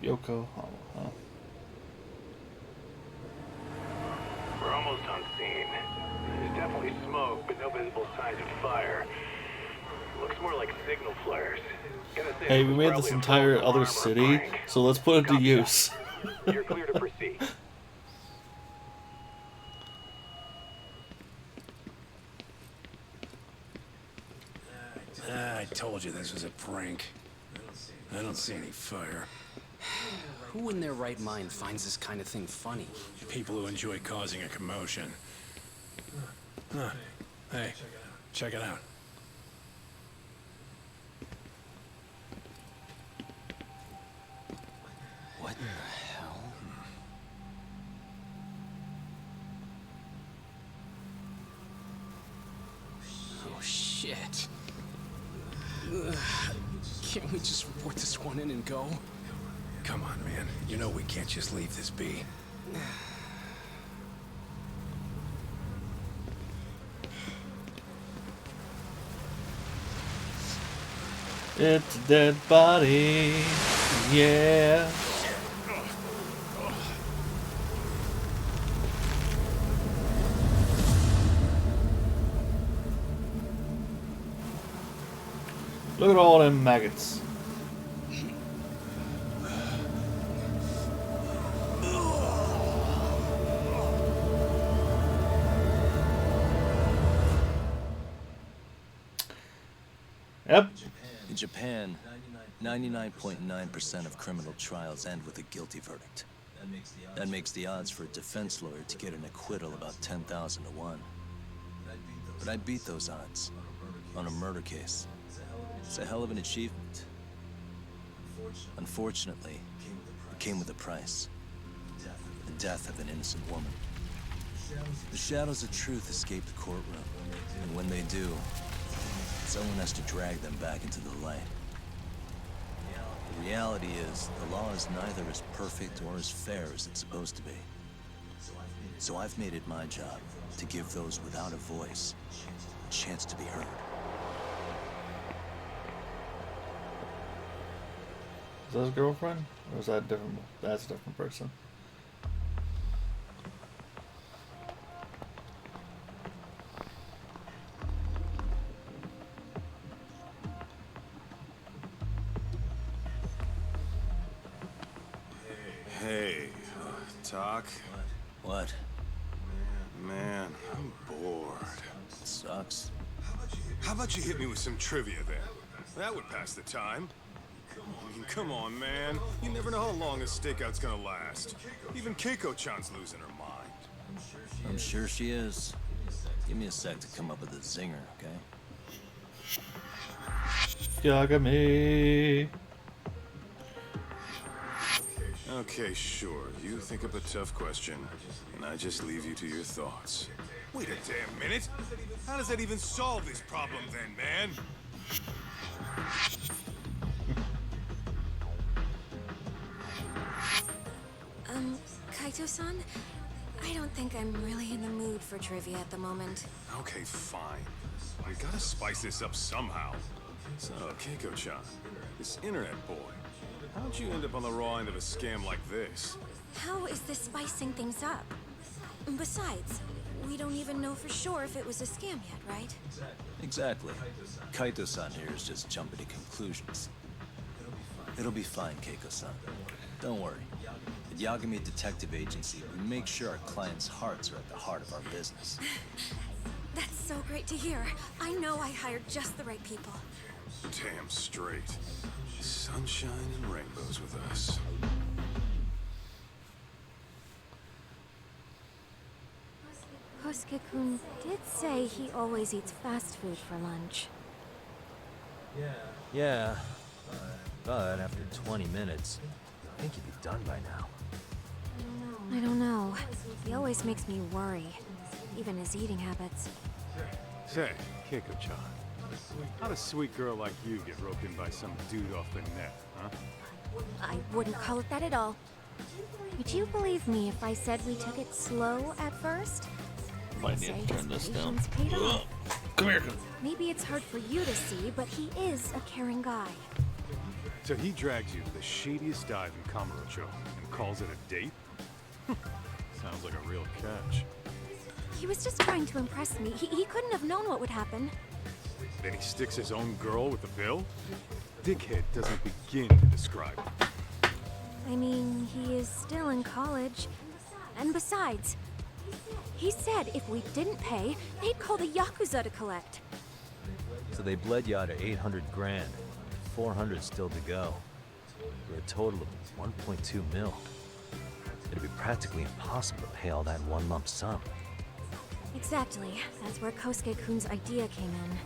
Yokohama, huh? We're almost on scene. There's definitely smoke, but no visible signs of fire. Looks more like signal flares. Hey, we made this entire other city, so let's put it to use. You're clear to proceed. I told you this was a prank. I don't see any fire. Who in their right mind finds this kind of thing funny? People who enjoy causing a commotion. Huh. Hey, check it out. What in the hell? Oh, shit. Can't we just report this one in and go? Come on, man. You know we can't just leave this be. It's a dead body, yeah. Look at all them maggots. Yep. In Japan, 99.9% of criminal trials end with a guilty verdict. That makes the odds for a defense lawyer to get an acquittal about 10,000 to 1. But I beat those odds on a murder case. It's a hell of an achievement. Unfortunately, it came with a price. The death of an innocent woman. The shadows of truth escape the courtroom, and when they do, someone has to drag them back into the light. The reality is, the law is neither as perfect or as fair as it's supposed to be. So I've made it my job to give those without a voice a chance to be heard. Is that his girlfriend? Or is that different? That's a different person. Hey, Doc? What? Man, I'm bored. It sucks. How about you hit me with some trivia then? That would pass the time. I mean, come on, man. You never know how long a stakeout's gonna last. Even Keiko-chan's losing her mind. I'm sure she is. Give me a sec to come up with a zinger, okay? Yagami. Okay, sure. You think up a tough question, and I just leave you to your thoughts. Wait a damn minute! How does that even solve this problem then, man? Kaito-san? I don't think I'm really in the mood for trivia at the moment. Okay, fine. We gotta spice this up somehow. So, Keiko-chan, this internet boy, how'd you end up on the raw end of a scam like this? How is this spicing things up? Besides, we don't even know for sure if it was a scam yet, right? Exactly. Kaito-san here is just jumping to conclusions. It'll be fine, Keiko-san. Don't worry. At Yagami Detective Agency, we make sure our clients' hearts are at the heart of our business. That's so great to hear. I know I hired just the right people. Damn straight. Sunshine and rainbows with us. Kosuke-kun did say he always eats fast food for lunch. Yeah, but after 20 minutes, I think you'd be done by now. I don't know. He always makes me worry. Even his eating habits. Say, Keiko-chan, how'd a sweet girl like you get roped in by some dude off the net, huh? I wouldn't call it that at all. Would you believe me if I said we took it slow at first? Might need to turn this down. Paid off. Come here. Maybe it's hard for you to see, but he is a caring guy. So he drags you to the shadiest dive in Kamurocho and calls it a date? Sounds like a real catch. He was just trying to impress me. He couldn't have known what would happen. Then he sticks his own girl with the bill? Dickhead doesn't begin to describe it. I mean, he is still in college. And besides, he said if we didn't pay, they'd call the Yakuza to collect. So they bled you out of 800 grand. 400 still to go. For a total of 1.2 mil. It'd be practically impossible to pay all that in one lump sum. Exactly. That's where Kosuke-kun's idea came in.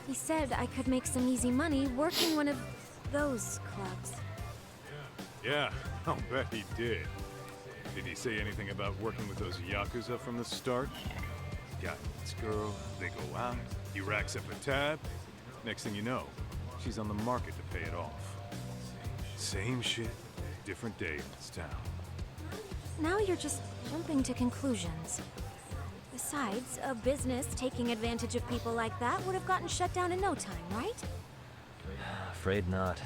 He said I could make some easy money working one of those clubs. Yeah, I'll bet he did. Did he say anything about working with those Yakuza from the start? Guy meets girl, they go out, he racks up a tab. Next thing you know, she's on the market to pay it off. Same shit, different day in this town. Now you're just jumping to conclusions. Besides, a business taking advantage of people like that would have gotten shut down in no time, right? Afraid not.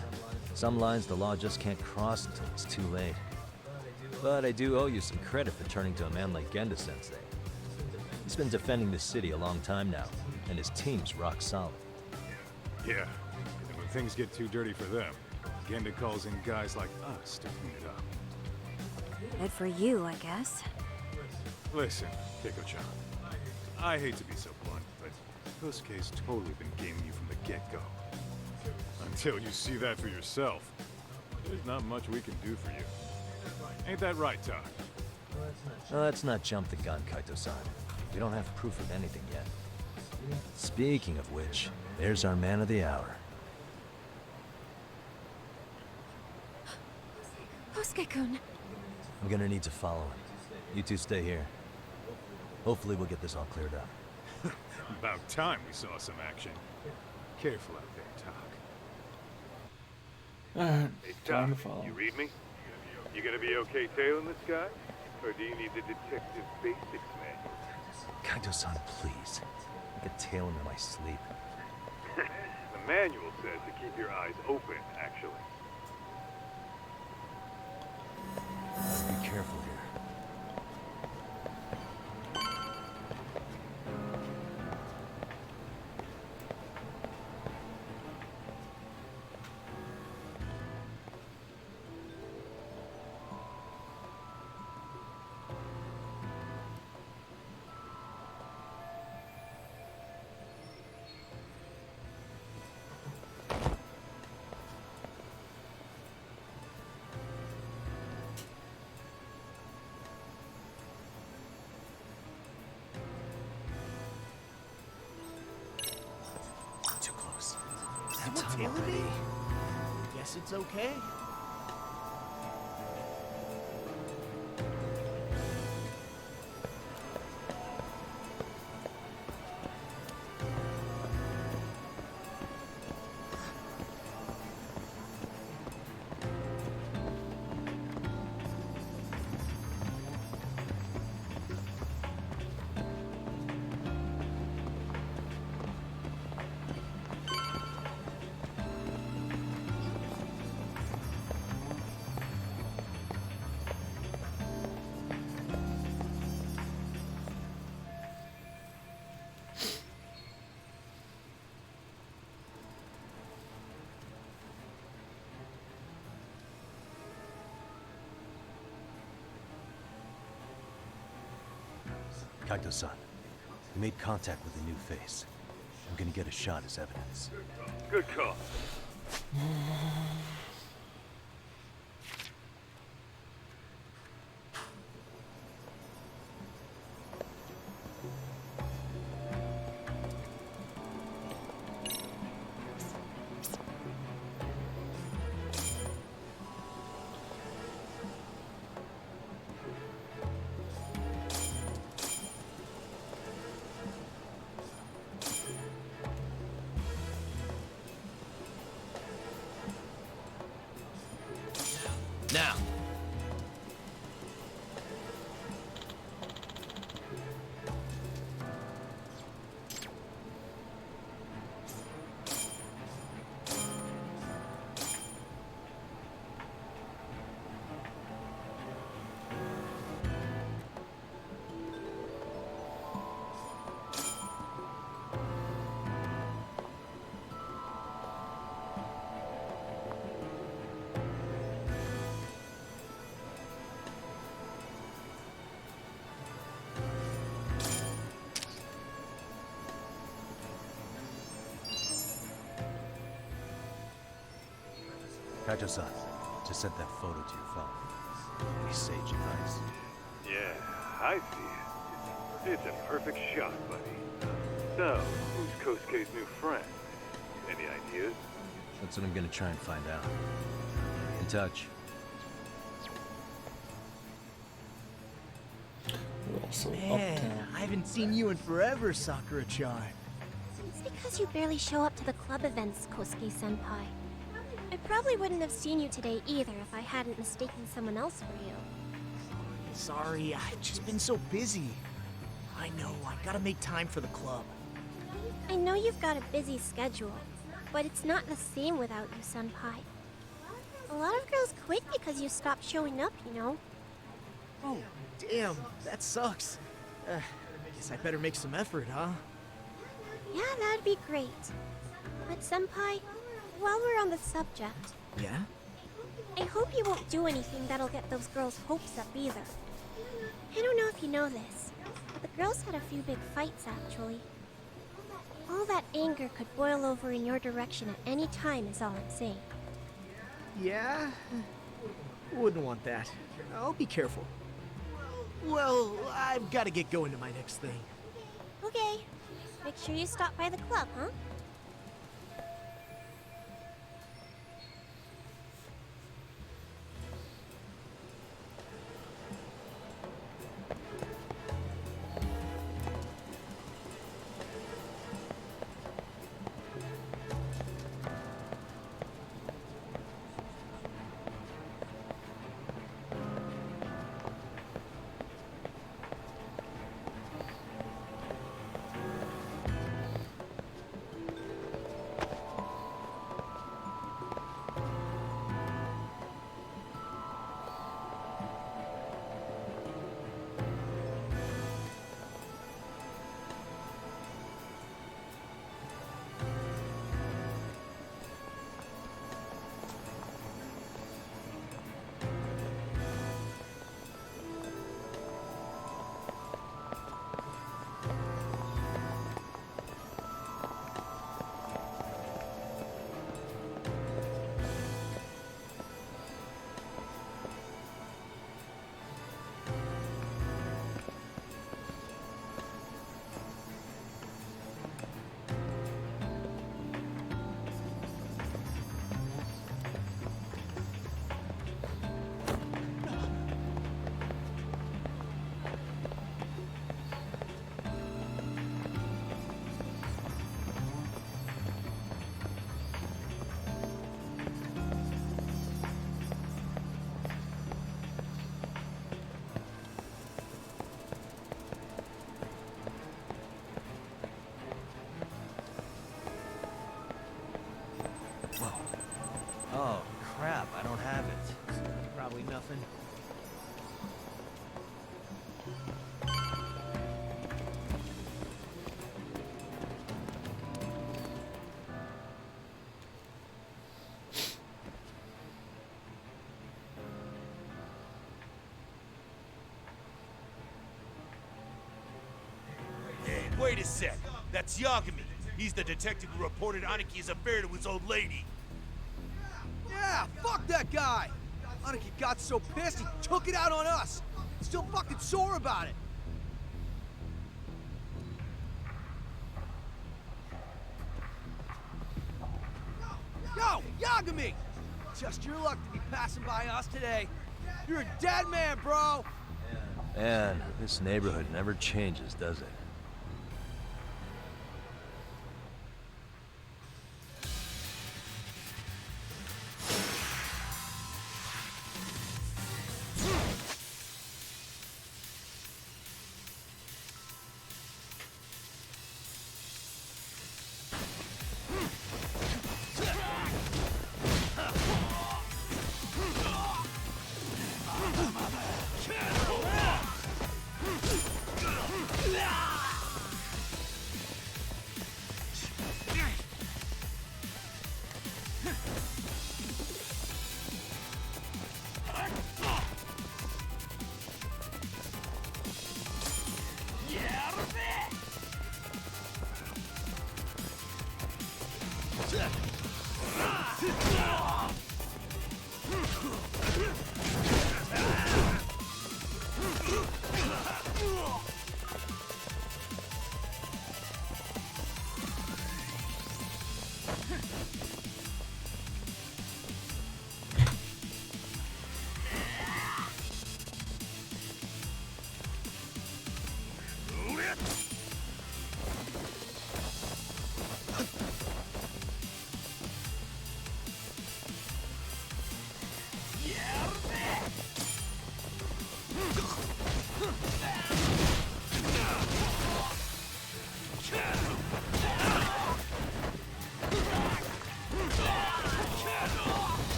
Some lines the law just can't cross until it's too late. But I do owe you some credit for turning to a man like Genda-sensei. He's been defending the city a long time now, and his team's rock solid. Yeah, and when things get too dirty for them, Genda calls in guys like us to clean it up. Good for you, I guess. Listen, Keiko-chan, I hate to be so blunt, but Kosuke's totally been gaming you from the get-go. Until you see that for yourself, there's not much we can do for you. Ain't that right, Todd? Let's not jump the gun, Kaito-san. We don't have proof of anything yet. Speaking of which, there's our man of the hour. Kosuke-kun. I'm gonna need to follow him. You two stay here. Hopefully we'll get this all cleared up. About time we saw some action. Careful out there, Doc. Alright, Hey, time to Doc, follow. you read me? You gonna be okay tailing this guy? Or do you need the detective basics manual? Kaito-san, please. I could tail him in my sleep. The manual says to keep your eyes open, actually. Be careful here. Too close. That time already. Guess it's okay. Kaito-san, we made contact with a new face. I'm gonna get a shot as evidence. Good call. Kaito-san, just sent that photo to your phone. Any sage advice? Yeah, I see it. It's a perfect shot, buddy. So, who's Kosuke's new friend? Any ideas? That's what I'm gonna try and find out. In touch. We're also Man, uptown. I haven't seen you in forever, Sakura-chan. It's because you barely show up to the club events, Kosuke-senpai. I probably wouldn't have seen you today either if I hadn't mistaken someone else for you. Sorry, I've just been so busy. I know, I gotta make time for the club. I know you've got a busy schedule, but it's not the same without you, senpai. A lot of girls quit because you stopped showing up, you know. Oh, damn, that sucks. Guess I better make some effort, huh? Yeah, that'd be great. But senpai, while we're on the subject, Yeah? I hope you won't do anything that'll get those girls' hopes up either. I don't know if you know this, but the girls had a few big fights actually. All that anger could boil over in your direction at any time is all I'm saying. Yeah? Wouldn't want that. I'll be careful. Well, I've gotta get going to my next thing. Okay, make sure you stop by the club, huh? Oh, crap, I don't have it. Probably nothing. Hey, wait a sec. That's Yagami. He's the detective who reported Aniki's affair to his old lady. Yeah, fuck that guy! Aniki got so pissed he took it out on us! Still fucking sore about it! Yo, Yagami! Just your luck to be passing by us today. You're a dead man, bro! Man, this neighborhood never changes, does it?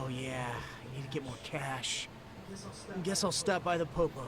Oh yeah, I need to get more cash. Guess I'll stop by the Popo.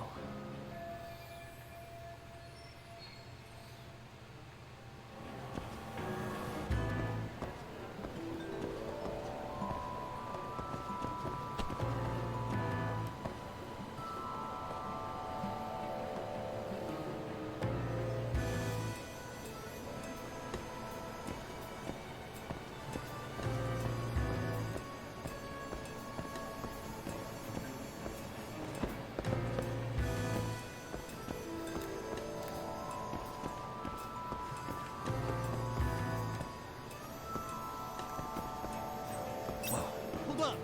Hold up!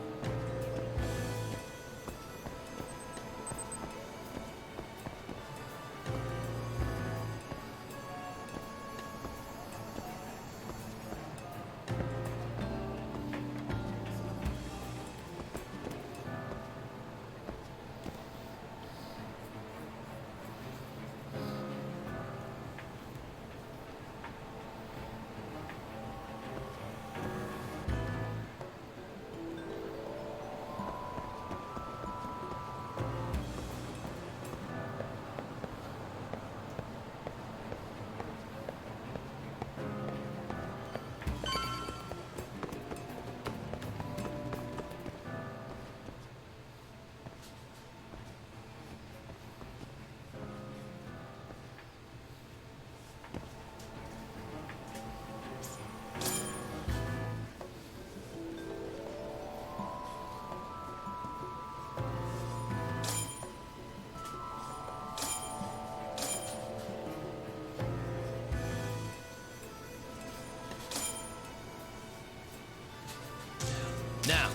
Now!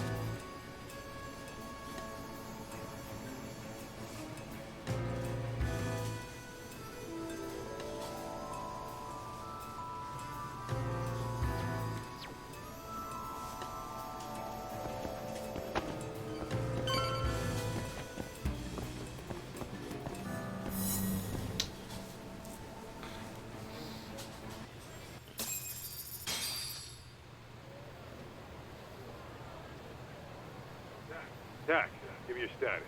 Dak, give me your status.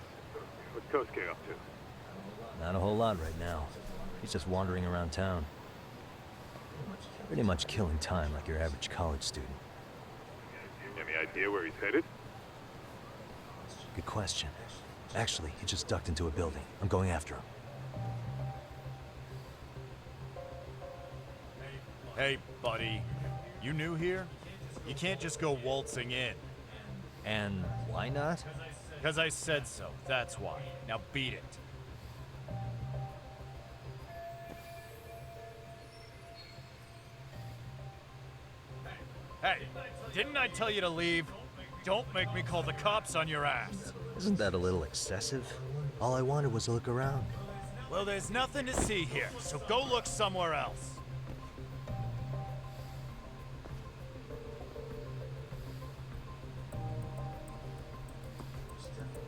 What's Kosuke up to? Not a whole lot right now. He's just wandering around town. Pretty much killing time like your average college student. Any idea where he's headed? Good question. Actually, he just ducked into a building. I'm going after him. Hey, buddy. You new here? You can't just go waltzing in. And why not? Because I said so, that's why. Now beat it. Hey, didn't I tell you to leave? Don't make me call the cops on your ass. Isn't that a little excessive? All I wanted was to look around. Well, there's nothing to see here, so go look somewhere else.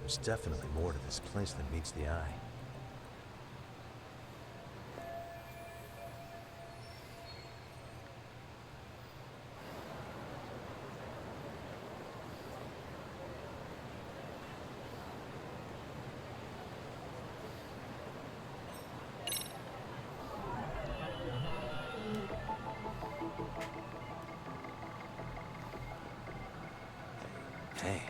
There's definitely more to this place than meets the eye. Hey.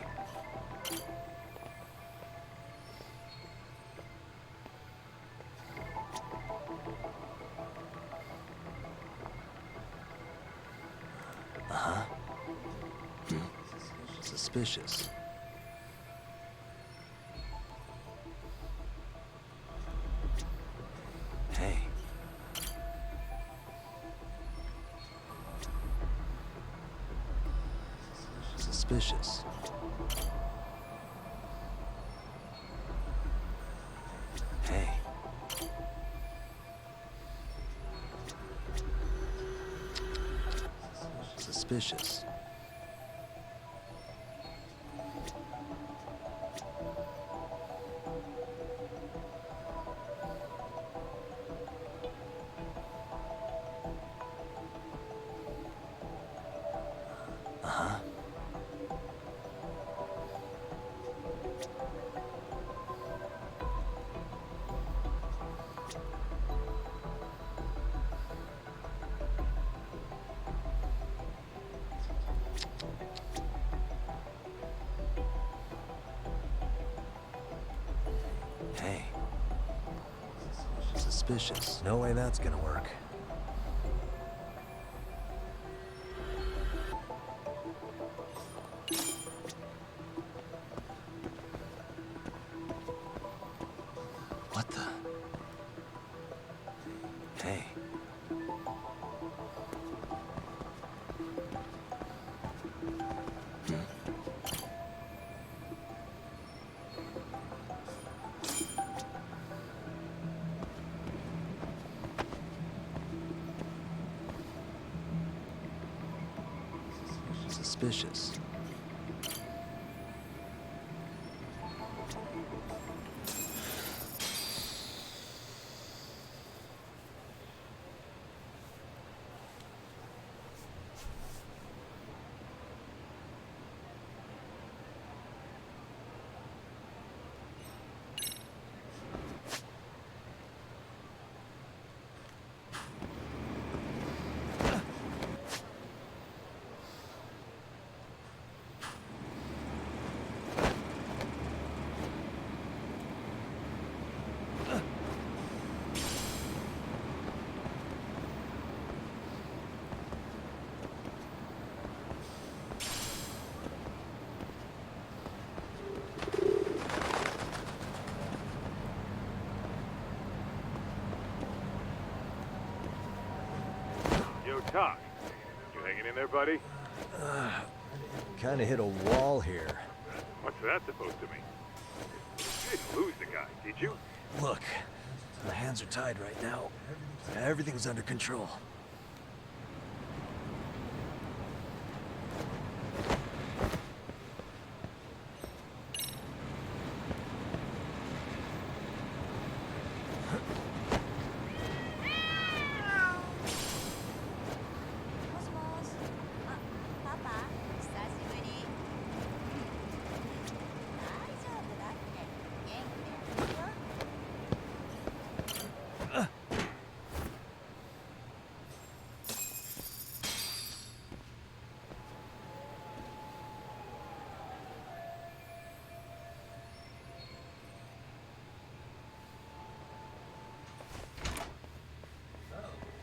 Suspicious. Hey. Suspicious. Hey. Suspicious. Uh-huh. Hey. Suspicious. No way that's gonna work. What the? Hey. Suspicious. Yo, Doc. You hanging in there, buddy? Kinda hit a wall here. What's that supposed to mean? You didn't lose the guy, did you? Look, my hands are tied right now. Everything's under control.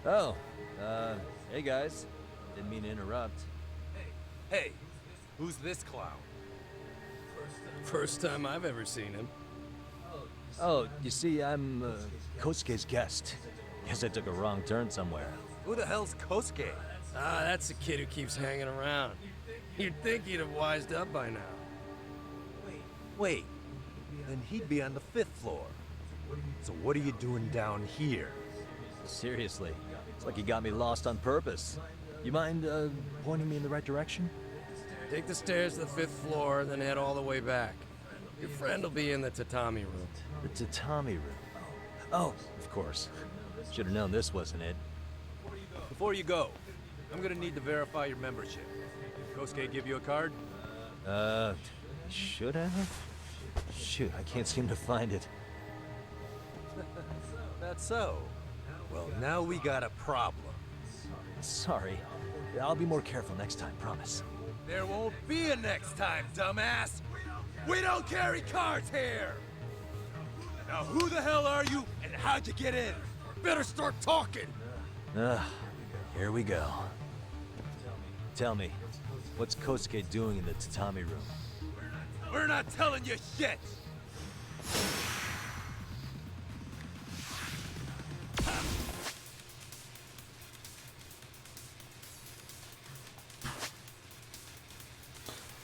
Oh, hey guys. Didn't mean to interrupt. Hey, who's this clown? First time I've ever seen him. Oh, you see, I'm Kosuke's guest. Guess I took a wrong turn somewhere. Who the hell's Kosuke? Ah, that's the kid who keeps hanging around. You'd think he'd have wised up by now. Wait, then he'd be on the 5th floor. So what are you doing down here? Seriously, it's like you got me lost on purpose. You mind pointing me in the right direction? Take the stairs to the 5th floor, then head all the way back. Your friend will be in the tatami room. The tatami room. Oh, of course. Should have known this wasn't it. Before you go, I'm gonna need to verify your membership. Did Kosuke give you a card? Should have? Shoot, I can't seem to find it. That's so. Well, now we got a problem. Sorry. I'll be more careful next time, promise. There won't be a next time, dumbass! We don't carry cards here! Now who the hell are you, and how'd you get in? Better start talking! Here we go. Tell me, What's Kosuke doing in the tatami room? We're not telling you shit!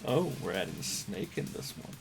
Oh, we're adding a snake in this one.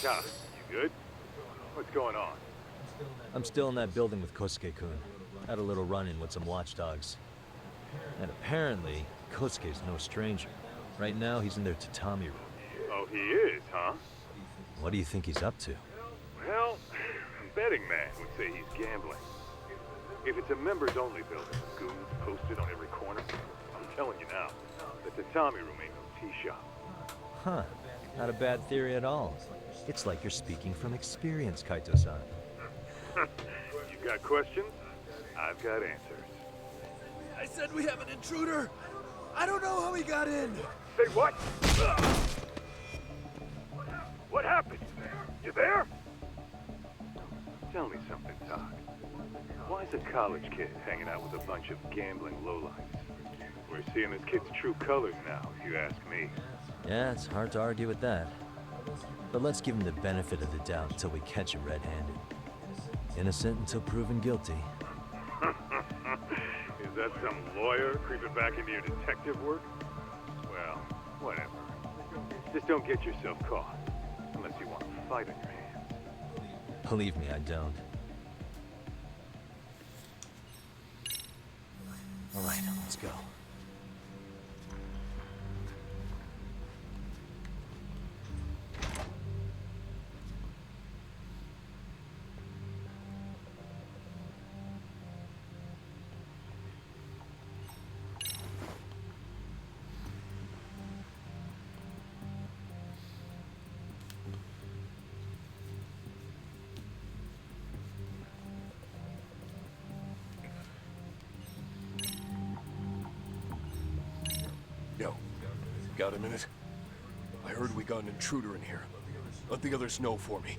Doc, you good? What's going on? I'm still in that building with Kosuke-kun. Had a little run-in with some watchdogs. And apparently, Kosuke's no stranger. Right now, he's in their tatami room. Oh, he is, huh? What do you think he's up to? Well, a betting man would say he's gambling. If it's a members-only building with goons posted on every corner, I'm telling you now, the tatami room ain't no tea shop. Huh. Not a bad theory at all. It's like you're speaking from experience, Kaito-san. You got questions? I've got answers. I said we have an intruder! I don't know how he got in! Say what? What happened? You there? Tell me something, Todd. Why is a college kid hanging out with a bunch of gambling lowlifes? We're seeing this kid's true colors now, if you ask me. Yeah, it's hard to argue with that. But let's give him the benefit of the doubt until we catch him red-handed. Innocent until proven guilty. Is that some lawyer creeping back into your detective work? Well, whatever. Just don't get yourself caught. Unless you want a fight on your hands. Believe me, I don't. All right, let's go. Yo, got a minute? I heard we got an intruder in here. Let the others know for me.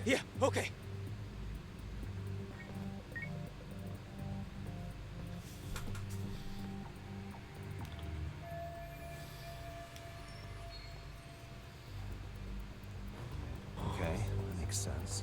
Yeah, okay. Okay, that makes sense.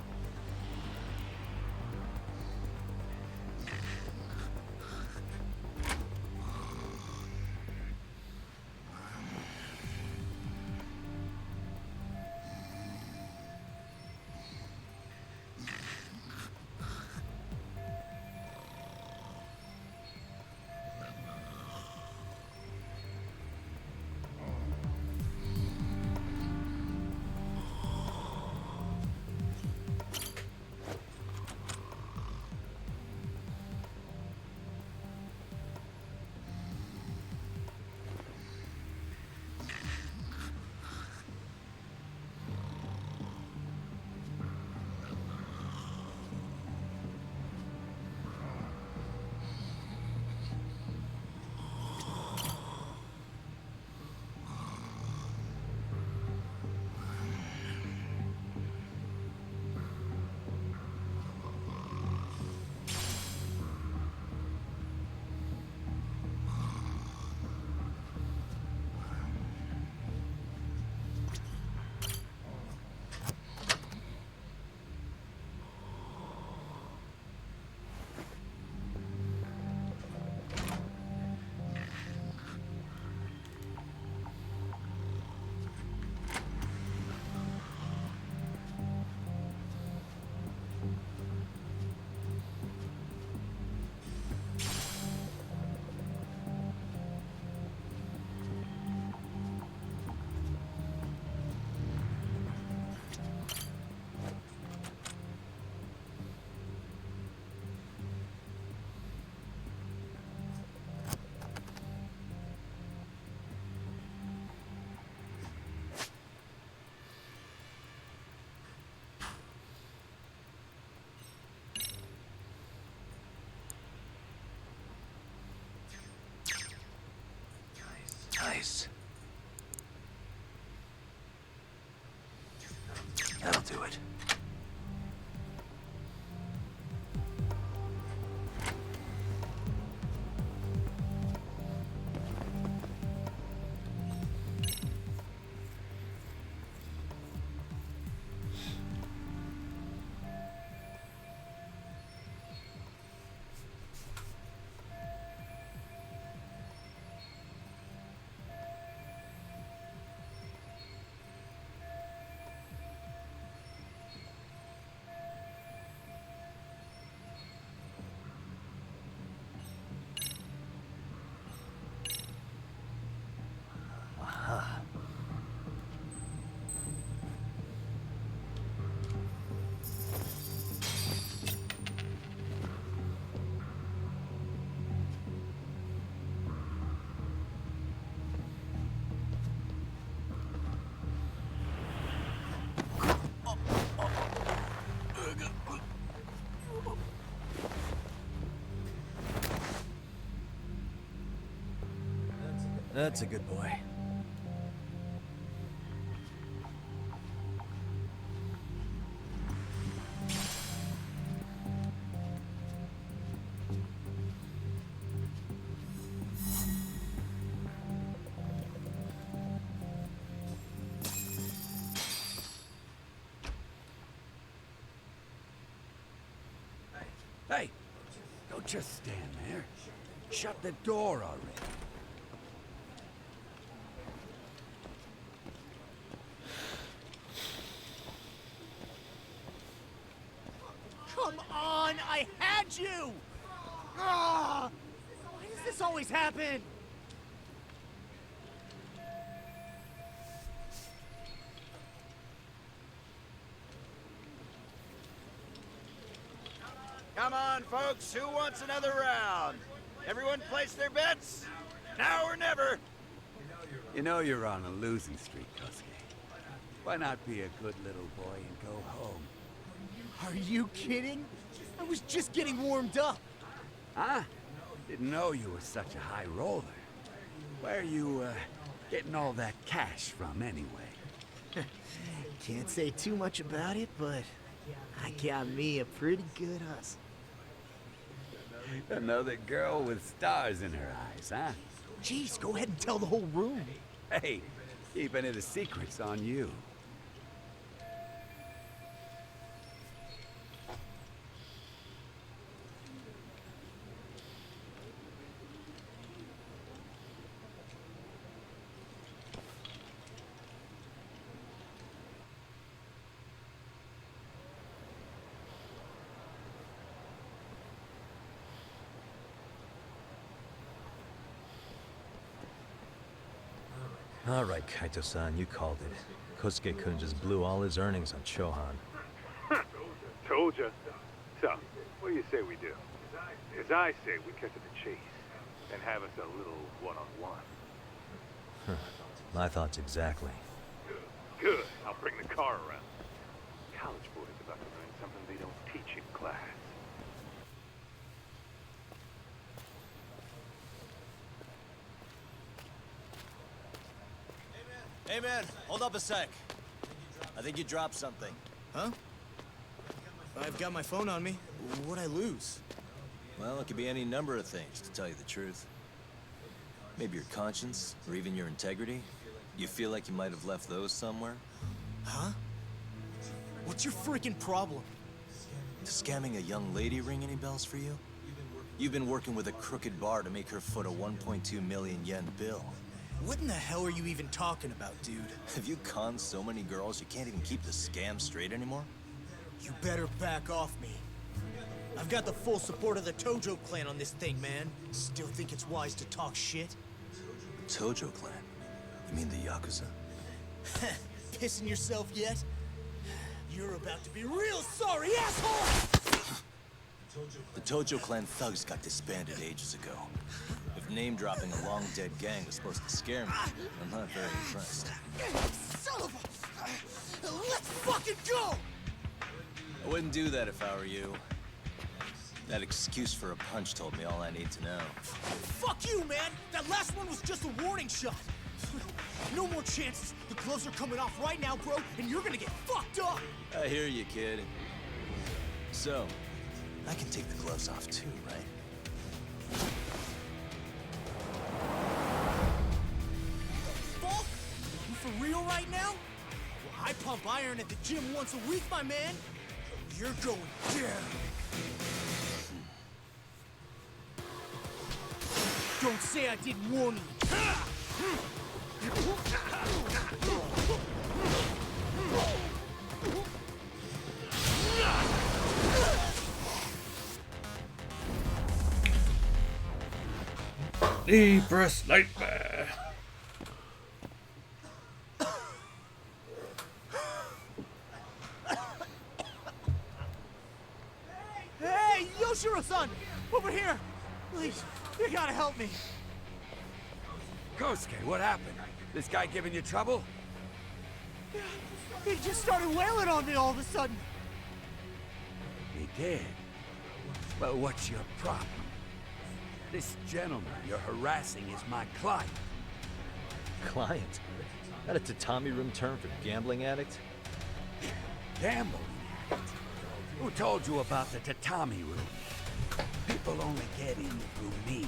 eyes. That'll do it. That's a good boy. Hey, don't just stand there. Shut the door already. Come on, I had you! Ah! Why does this always happen? Come on, folks. Who wants another round? Everyone place their bets? Now or never. You know you're on a losing streak, Kosuke. Why not be a good little boy and go home? Are you kidding? I was just getting warmed up. Huh? Didn't know you were such a high roller. Where are you, getting all that cash from, anyway? Can't say too much about it, but I got me a pretty good hustle. Another girl with stars in her eyes, huh? Jeez, go ahead and tell the whole room. Hey, keeping it a secret's on you. All right, Kaito-san, you called it. Kosuke-kun just blew all his earnings on Chohan. Told ya. So, what do you say we do? As I say, we cut to the chase and have us a little one-on-one. My thoughts exactly. Good. I'll bring the car around. College boys about to learn something they don't teach in class. Hey man, hold up a sec. I think you dropped something. Huh? I've got my phone on me. What'd I lose? Well, it could be any number of things, to tell you the truth. Maybe your conscience, or even your integrity. You feel like you might have left those somewhere? Huh? What's your freaking problem? Does scamming a young lady ring any bells for you? You've been working with a crooked bar to make her foot a 1.2 million yen bill. What in the hell are you even talking about, dude? Have you conned so many girls you can't even keep the scam straight anymore? You better back off me. I've got the full support of the Tojo clan on this thing, man. Still think it's wise to talk shit? Tojo clan? You mean the Yakuza? Pissing yourself yet? You're about to be real sorry, asshole! The Tojo clan thugs got disbanded ages ago. If name-dropping a long-dead gang was supposed to scare me, I'm not very impressed. Son of a... Let's fucking go! I wouldn't do that if I were you. That excuse for a punch told me all I need to know. Fuck you, man! That last one was just a warning shot! No more chances. The gloves are coming off right now, bro, and you're gonna get fucked up. I hear you, kid. So, I can take the gloves off too, right? Fuck? You for real right now? Well, I pump iron at the gym once a week, my man. You're going down. Don't say I didn't warn you. Deep breath, nightmare. Hey, Yoshiro-san! Over here! Please, you gotta help me. Kosuke, what happened? This guy giving you trouble? He just started wailing on me all of a sudden. He did? Well, what's your problem? This gentleman you're harassing is my client. Client? That a tatami room term for gambling addict? Gambling addict? Who told you about the tatami room? People only get in through me.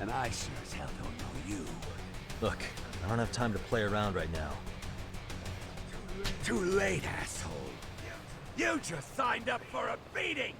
And I sure as hell don't know you. Look, I don't have time to play around right now. Too late, asshole. You just signed up for a beating!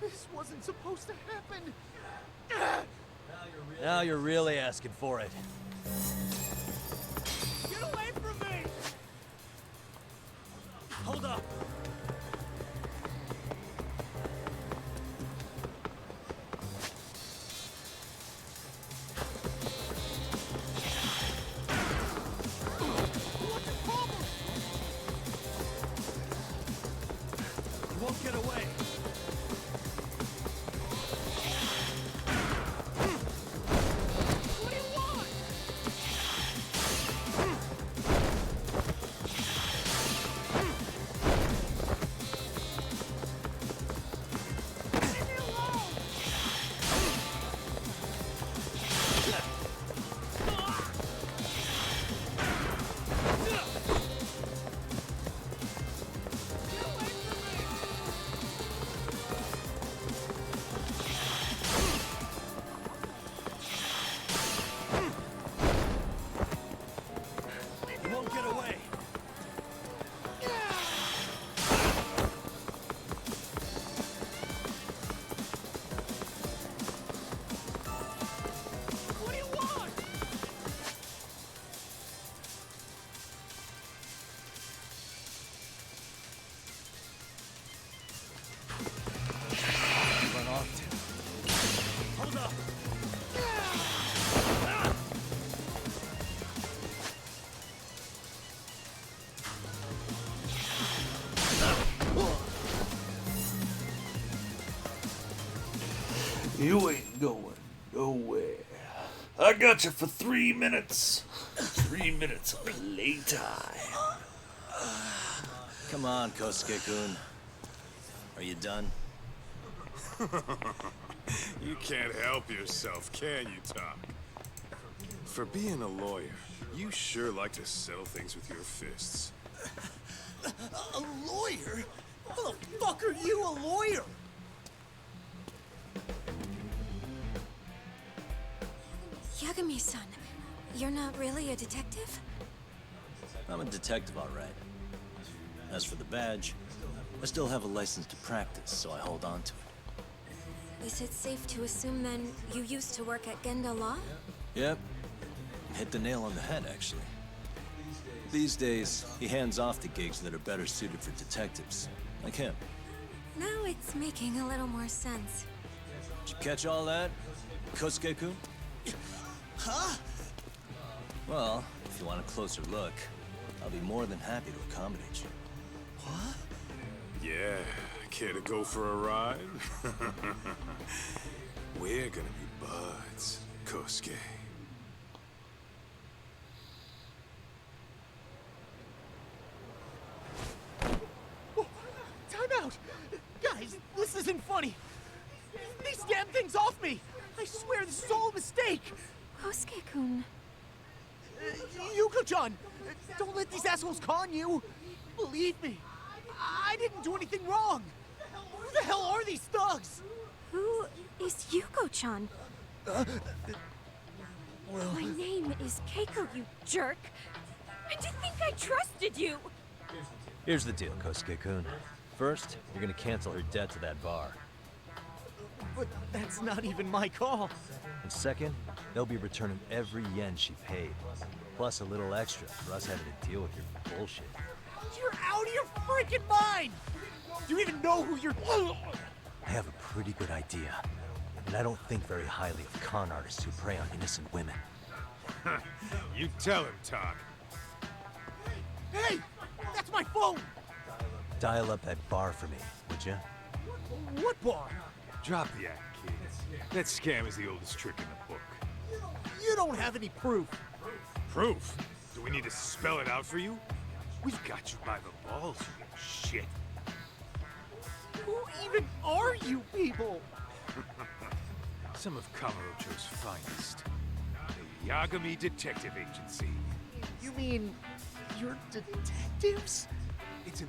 This wasn't supposed to happen. Now you're really asking for it. Get away from me! Hold up. What's your problem? You won't get away. What do you want? Leave me alone! Get away from me! You won't get away. What do you want? Run off to. Hold up. You ain't going nowhere. I got you for 3 minutes. 3 minutes of playtime. Come on, Kosuke-kun. Are you done? You can't help yourself, can you, Tom? For being a lawyer, you sure like to settle things with your fists. A lawyer? How the fuck are you a lawyer? Yagami-san, you're not really a detective? I'm a detective, all right. As for the badge, I still have a license to practice, so I hold on to it. Is it safe to assume then you used to work at Genda Law? Yep. Hit the nail on the head, actually. These days, he hands off to gigs that are better suited for detectives, like him. Now it's making a little more sense. Did you catch all that, Kosuke-kun? Huh? Well, if you want a closer look, I'll be more than happy to accommodate you. What? Yeah, care to go for a ride? We're gonna be buds, Kosuke. Time out! Guys, this isn't funny! These damn things off me! I swear this is all a mistake! Kosuke-kun. Yuko-chan! Don't let these assholes con you! Believe me, I didn't do anything wrong! Who the hell are these thugs? Who is Yuko-chan? Well... My name is Keiko, you jerk! And to think I trusted you! Here's the deal, Kosuke-kun. First, you're gonna cancel her debt to that bar. But that's not even my call. And second, they'll be returning every yen she paid. Plus a little extra for us having to deal with your bullshit. You're out of your freaking mind! Do you even know who you're... I have a pretty good idea. And I don't think very highly of con artists who prey on innocent women. You tell him, Todd. Hey! That's my phone! Dial up that bar for me, would you? What bar? Drop the act, kids. That scam is the oldest trick in the book. You don't have any proof. Proof? Do we need to spell it out for you? We've got you by the balls, you shit. Who even are you people? Some of Kamurocho's finest. The Yagami Detective Agency. You mean you're detectives? It's a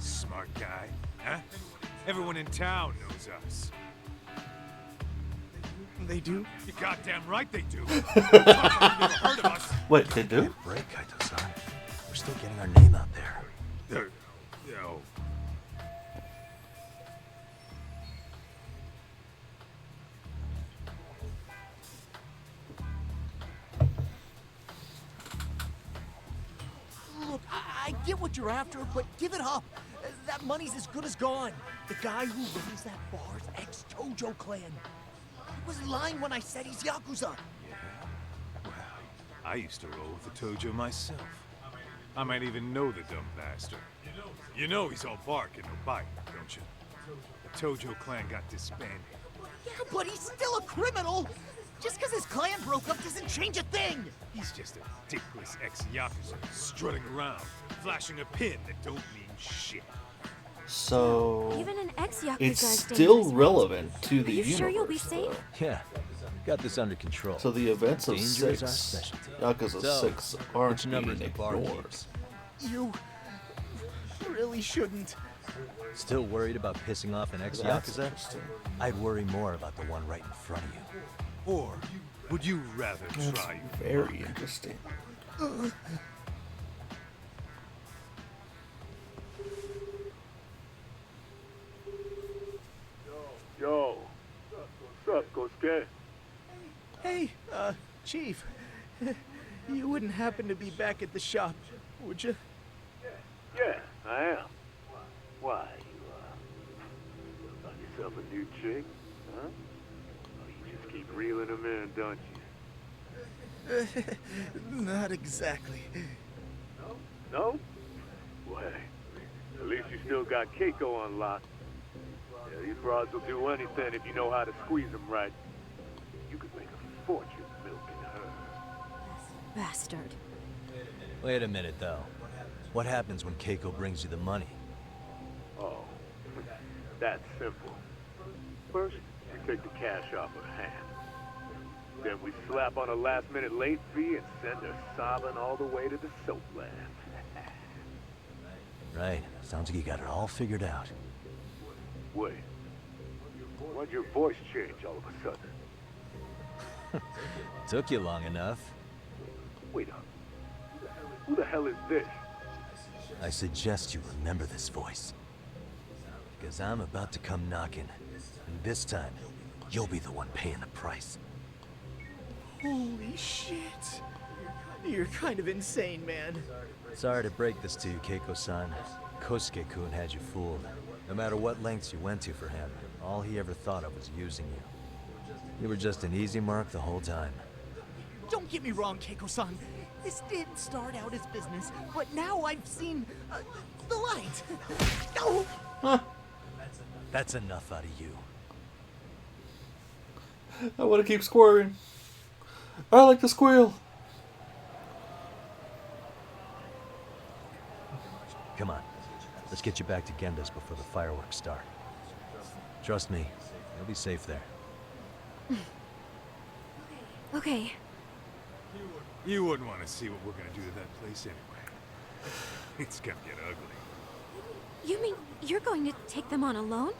smart guy, huh? Everyone in town knows us. They do? You're goddamn right they do. You've never heard of us. Wait, they do? Break, Kaito-san. We're still getting our name out there. No. Look, I get what you're after, but give it up. That money's as good as gone. The guy who runs that bar's ex-Tojo clan. He was lying when I said he's Yakuza. Well, I used to roll with the Tojo myself. I might even know the dumb bastard. You know he's all bark and no bite, don't you? The Tojo clan got disbanded. Yeah, but he's still a criminal. Just because his clan broke up doesn't change a thing. He's just a dickless ex-Yakuza strutting around, flashing a pin that don't mean shit. So Even an ex-Yakuza it's is still dangerous. relevant to the Are you universe. sure you'll be safe? though. Yeah, got this under control. So the events of Danger is our 6, specialty. Yakuza So, 6 aren't which number being is the bar ignored. keeps? You really shouldn't. Still worried about pissing off an That's ex-Yakuza? interesting. I'd worry more about the one right in front of you. Or would you rather That's try very interesting. Yo, what's up, Kosuke? Hey, Chief. You wouldn't happen to be back at the shop, would you? Yeah, I am. Why, you, got yourself a new chick, huh? Oh, you just keep reeling them in, don't you? Not exactly. No? Well, at least you still got Keiko on lock. Yeah, these broads will do anything if you know how to squeeze them right. You could make a fortune milking her. Bastard. Wait a minute, though. What happens when Keiko brings you the money? Oh, that's simple. First, you take the cash off her hand. Then we slap on a last-minute late fee and send her sobbing all the way to the soap land. Right. Sounds like you got it all figured out. Wait. Why'd your voice change all of a sudden? Took you long enough. Wait up. Who the hell is this? I suggest you remember this voice. Because I'm about to come knocking. And this time, you'll be the one paying the price. Holy shit. You're kind of insane, man. Sorry to break this to you, Keiko-san. Kosuke-kun had you fooled. No matter what lengths you went to for him, all he ever thought of was using you. You were just an easy mark the whole time. Don't get me wrong, Keiko-san. This did start out as business, but now I've seen the light. No! That's enough out of you. I want to keep squirming. I like to squeal. Come on. Let's get you back to Genda's before the fireworks start. Trust me, you'll be safe there. Okay. You wouldn't want to see what we're gonna do to that place anyway. It's gonna get ugly. You mean you're going to take them on alone?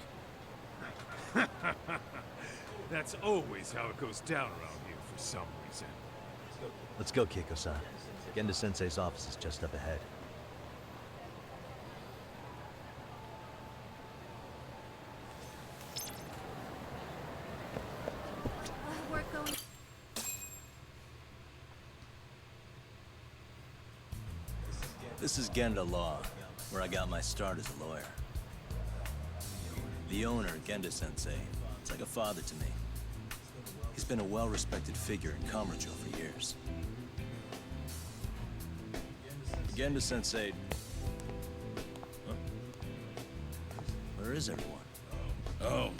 That's always how it goes down around here for some reason. Let's go, Keiko-san. Genda-sensei's office is just up ahead. We're going... This is Genda Law, where I got my start as a lawyer. The owner, Genda-sensei, is like a father to me. He's been a well-respected figure in Kamurocho for years. Genda-sensei... Huh? Where is everyone? Oh,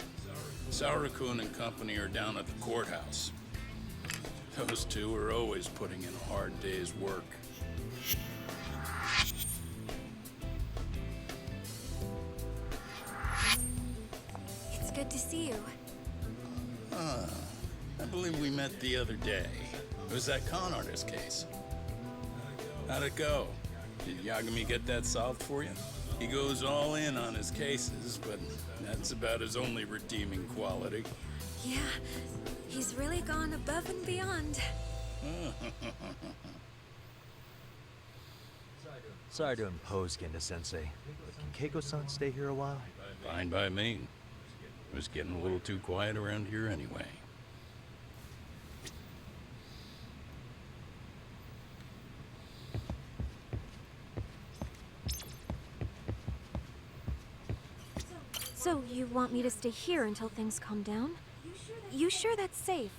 Saurakun and company are down at the courthouse. Those two are always putting in a hard day's work. It's good to see you. I believe we met the other day. It was that con artist case. How'd it go? Did Yagami get that solved for you? He goes all in on his cases, but that's about his only redeeming quality. Yeah, he's really gone above and beyond. Sorry to impose, Genda-sensei, but can Keiko-san stay here a while? Fine by me. It was getting a little too quiet around here anyway. So you want me to stay here until things calm down? You sure that's safe?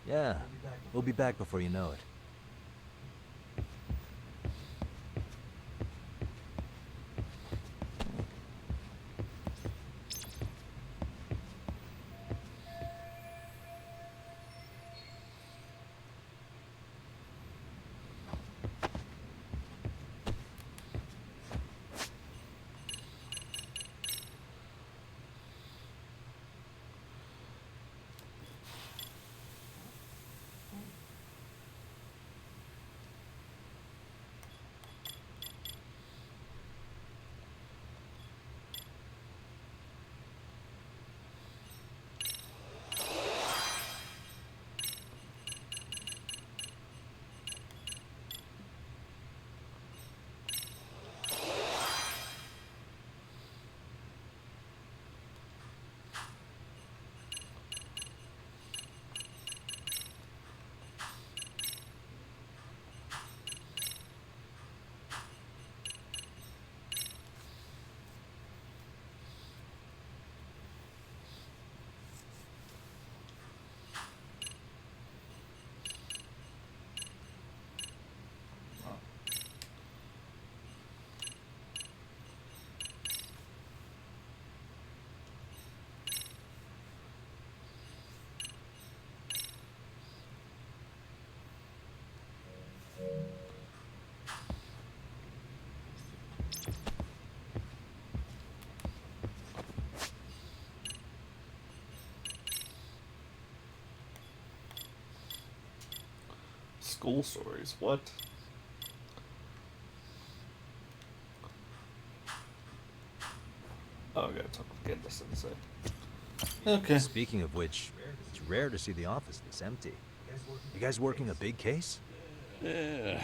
Yeah, we'll be back before you know it. School stories. What? Oh, I gotta talk with Genda Sensei. Okay. Speaking of which, it's rare to see the office this empty. You guys working a big case? Yeah.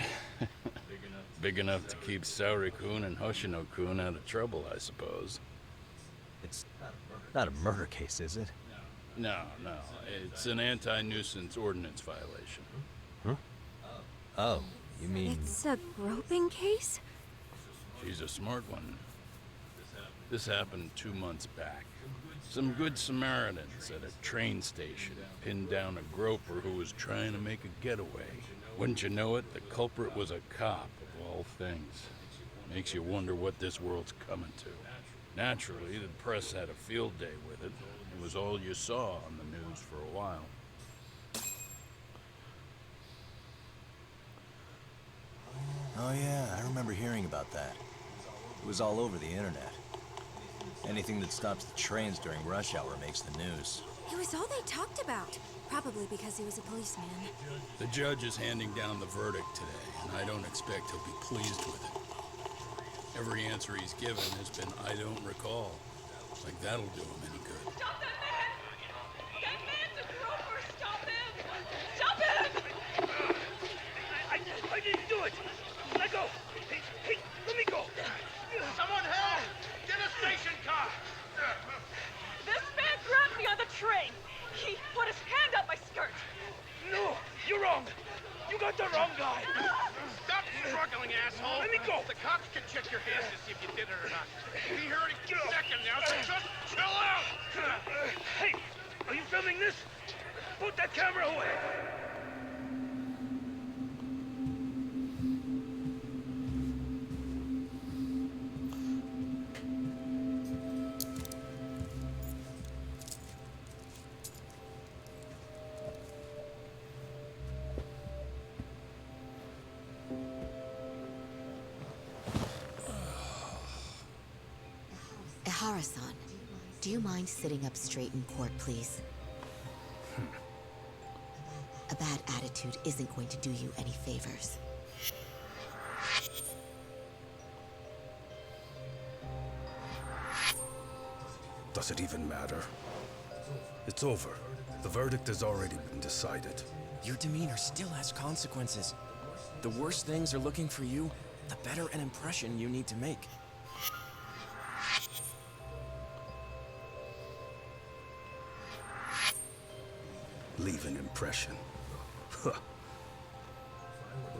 Big enough to keep Saori-kun and Hoshino-kun out of trouble, I suppose. It's not a murder case, is it? No. It's an anti-nuisance ordinance violation. Huh? Oh, you mean... It's a groping case? She's a smart one. This happened 2 months back. Some good Samaritans at a train station pinned down a groper who was trying to make a getaway. Wouldn't you know it, the culprit was a cop, of all things. Makes you wonder what this world's coming to. Naturally, the press had a field day with it. It was all you saw on the news for a while. Oh yeah, I remember hearing about that. It was all over the internet. Anything that stops the trains during rush hour makes the news. It was all they talked about. Probably because he was a policeman. The judge is handing down the verdict today, and I don't expect he'll be pleased with it. Every answer he's given has been, I don't recall. Like that'll do him any good. Stop that man! That man's a groper! Stop him! Stop him! I didn't do it! Let go! Hey, let me go! Someone help! Get a station car! This man grabbed me on the train! He put his hand up my skirt! No! You're wrong! You got the wrong guy! Stop struggling, asshole! Let me go! The cops can check your hands to see if you did it or not. Be here in a second now, so just chill out! Hey! Are you filming this? Put that camera away! Ihara-san, do you mind sitting up straight in court, please? A bad attitude isn't going to do you any favors. Does it even matter? It's over. The verdict has already been decided. Your demeanor still has consequences. The worse things are looking for you, the better an impression you need to make. Leave an impression.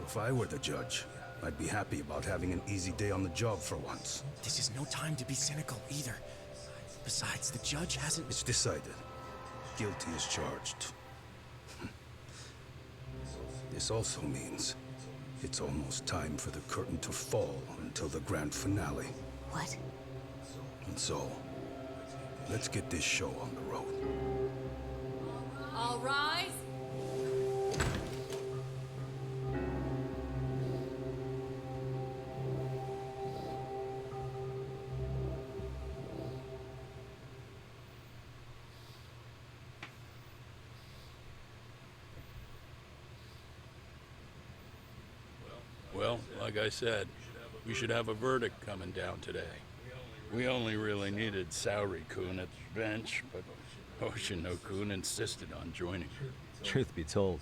If I were the judge, I'd be happy about having an easy day on the job for once. This is no time to be cynical either. Besides, the judge hasn't... It's decided. Guilty is charged. This also means it's almost time for the curtain to fall until the grand finale. What? And so, let's get this show on the road. All rise! Well, like I said, we should have a verdict coming down today. We only really needed Saori-kun at the bench, but Hoshino-kun insisted on joining. Truth be told,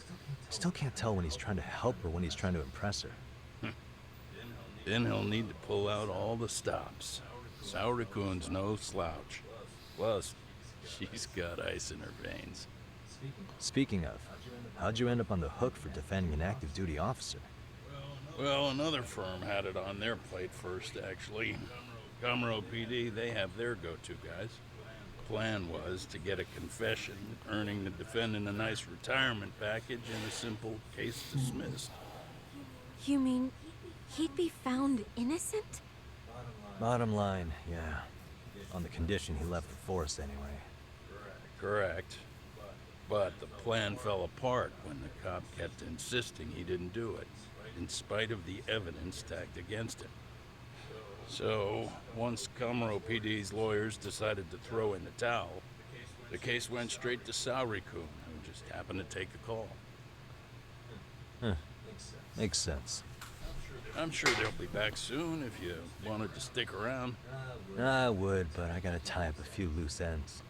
I still can't tell when he's trying to help or when he's trying to impress her. Then he'll need to pull out all the stops. Saori-kun's no slouch. Plus, she's got ice in her veins. Speaking of, how'd you end up on the hook for defending an active duty officer? Well, another firm had it on their plate first, actually. Kamuro PD, they have their go-to guys. Plan was to get a confession, earning the defendant a nice retirement package and a simple case dismissed. You mean he'd be found innocent? Bottom line, yeah. On the condition he left the force anyway. Correct. But the plan fell apart when the cop kept insisting he didn't do it, in spite of the evidence stacked against him. So, once Kamuro PD's lawyers decided to throw in the towel, the case went straight to Saori-kun, who just happened to take the call. Huh. Makes sense. I'm sure they'll be back soon if you wanted to stick around. I would, but I gotta tie up a few loose ends.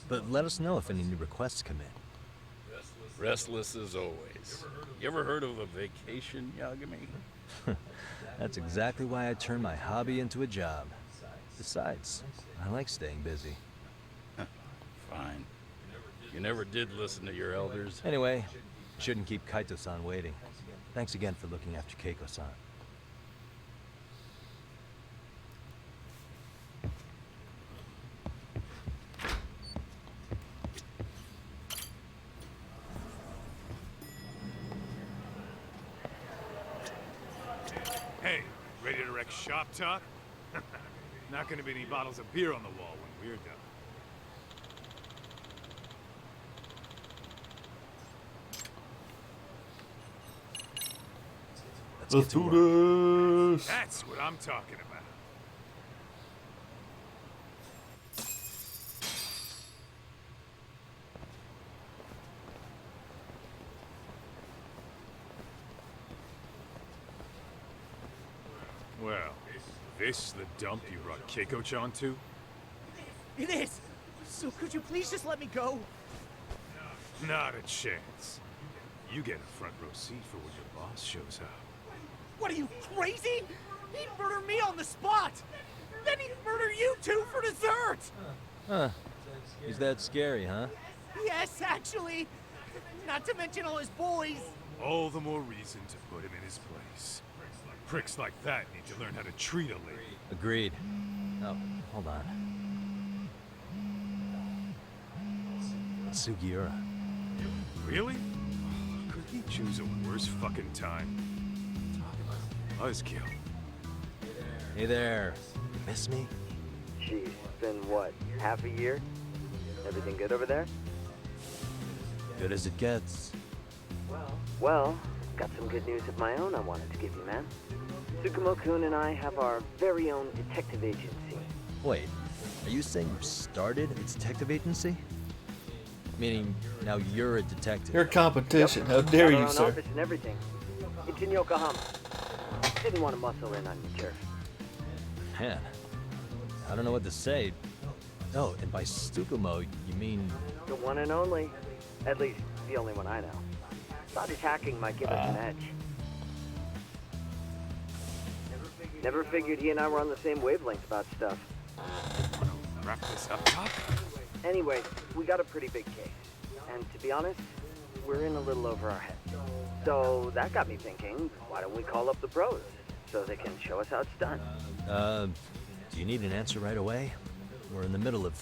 But let us know if any new requests come in. Restless as always. You ever heard of a vacation, Yagami? That's exactly why I turned my hobby into a job. Besides, I like staying busy. Fine. You never did listen to your elders. Anyway, shouldn't keep Kaito-san waiting. Thanks again for looking after Keiko-san. Hey, ready to wreck shop talk? Not gonna be any bottles of beer on the wall when we're done. Let's do this. That's what I'm talking about. Well, this the dump you brought Keiko-chan to? It is! So could you please just let me go? Not a chance. You get a front row seat for when your boss shows up. What are you, crazy? He'd murder me on the spot! Then he'd murder you two for dessert! Huh. He's that scary, huh? Yes, actually. Not to mention all his boys. All the more reason to put him in his place. Pricks like that need to learn how to treat a lady. Agreed. Oh, hold on. Sugiura. Really? Could he choose a worse fucking time? Buzzkill. Hey there. Miss me? Geez, been what, half a year? Everything good over there? Good as it gets. Well, got some good news of my own I wanted to give you, man. Tsukumo-kun and I have our very own detective agency. Wait, are you saying you started a detective agency? Meaning, now you're a detective. Your competition. How dare Got our you, own sir? office and everything. It's in Yokohama. Didn't want to muscle in on you, turf. Man, I don't know what to say. Oh, and by Tsukumo, you mean... The one and only. At least, the only one I know. Thought his hacking might give us an edge. Never figured he and I were on the same wavelength about stuff. Wrap this up, Doc? Anyway, we got a pretty big case. And to be honest, we're in a little over our heads. So that got me thinking, why don't we call up the pros so they can show us how it's done? Do you need an answer right away? We're in the middle of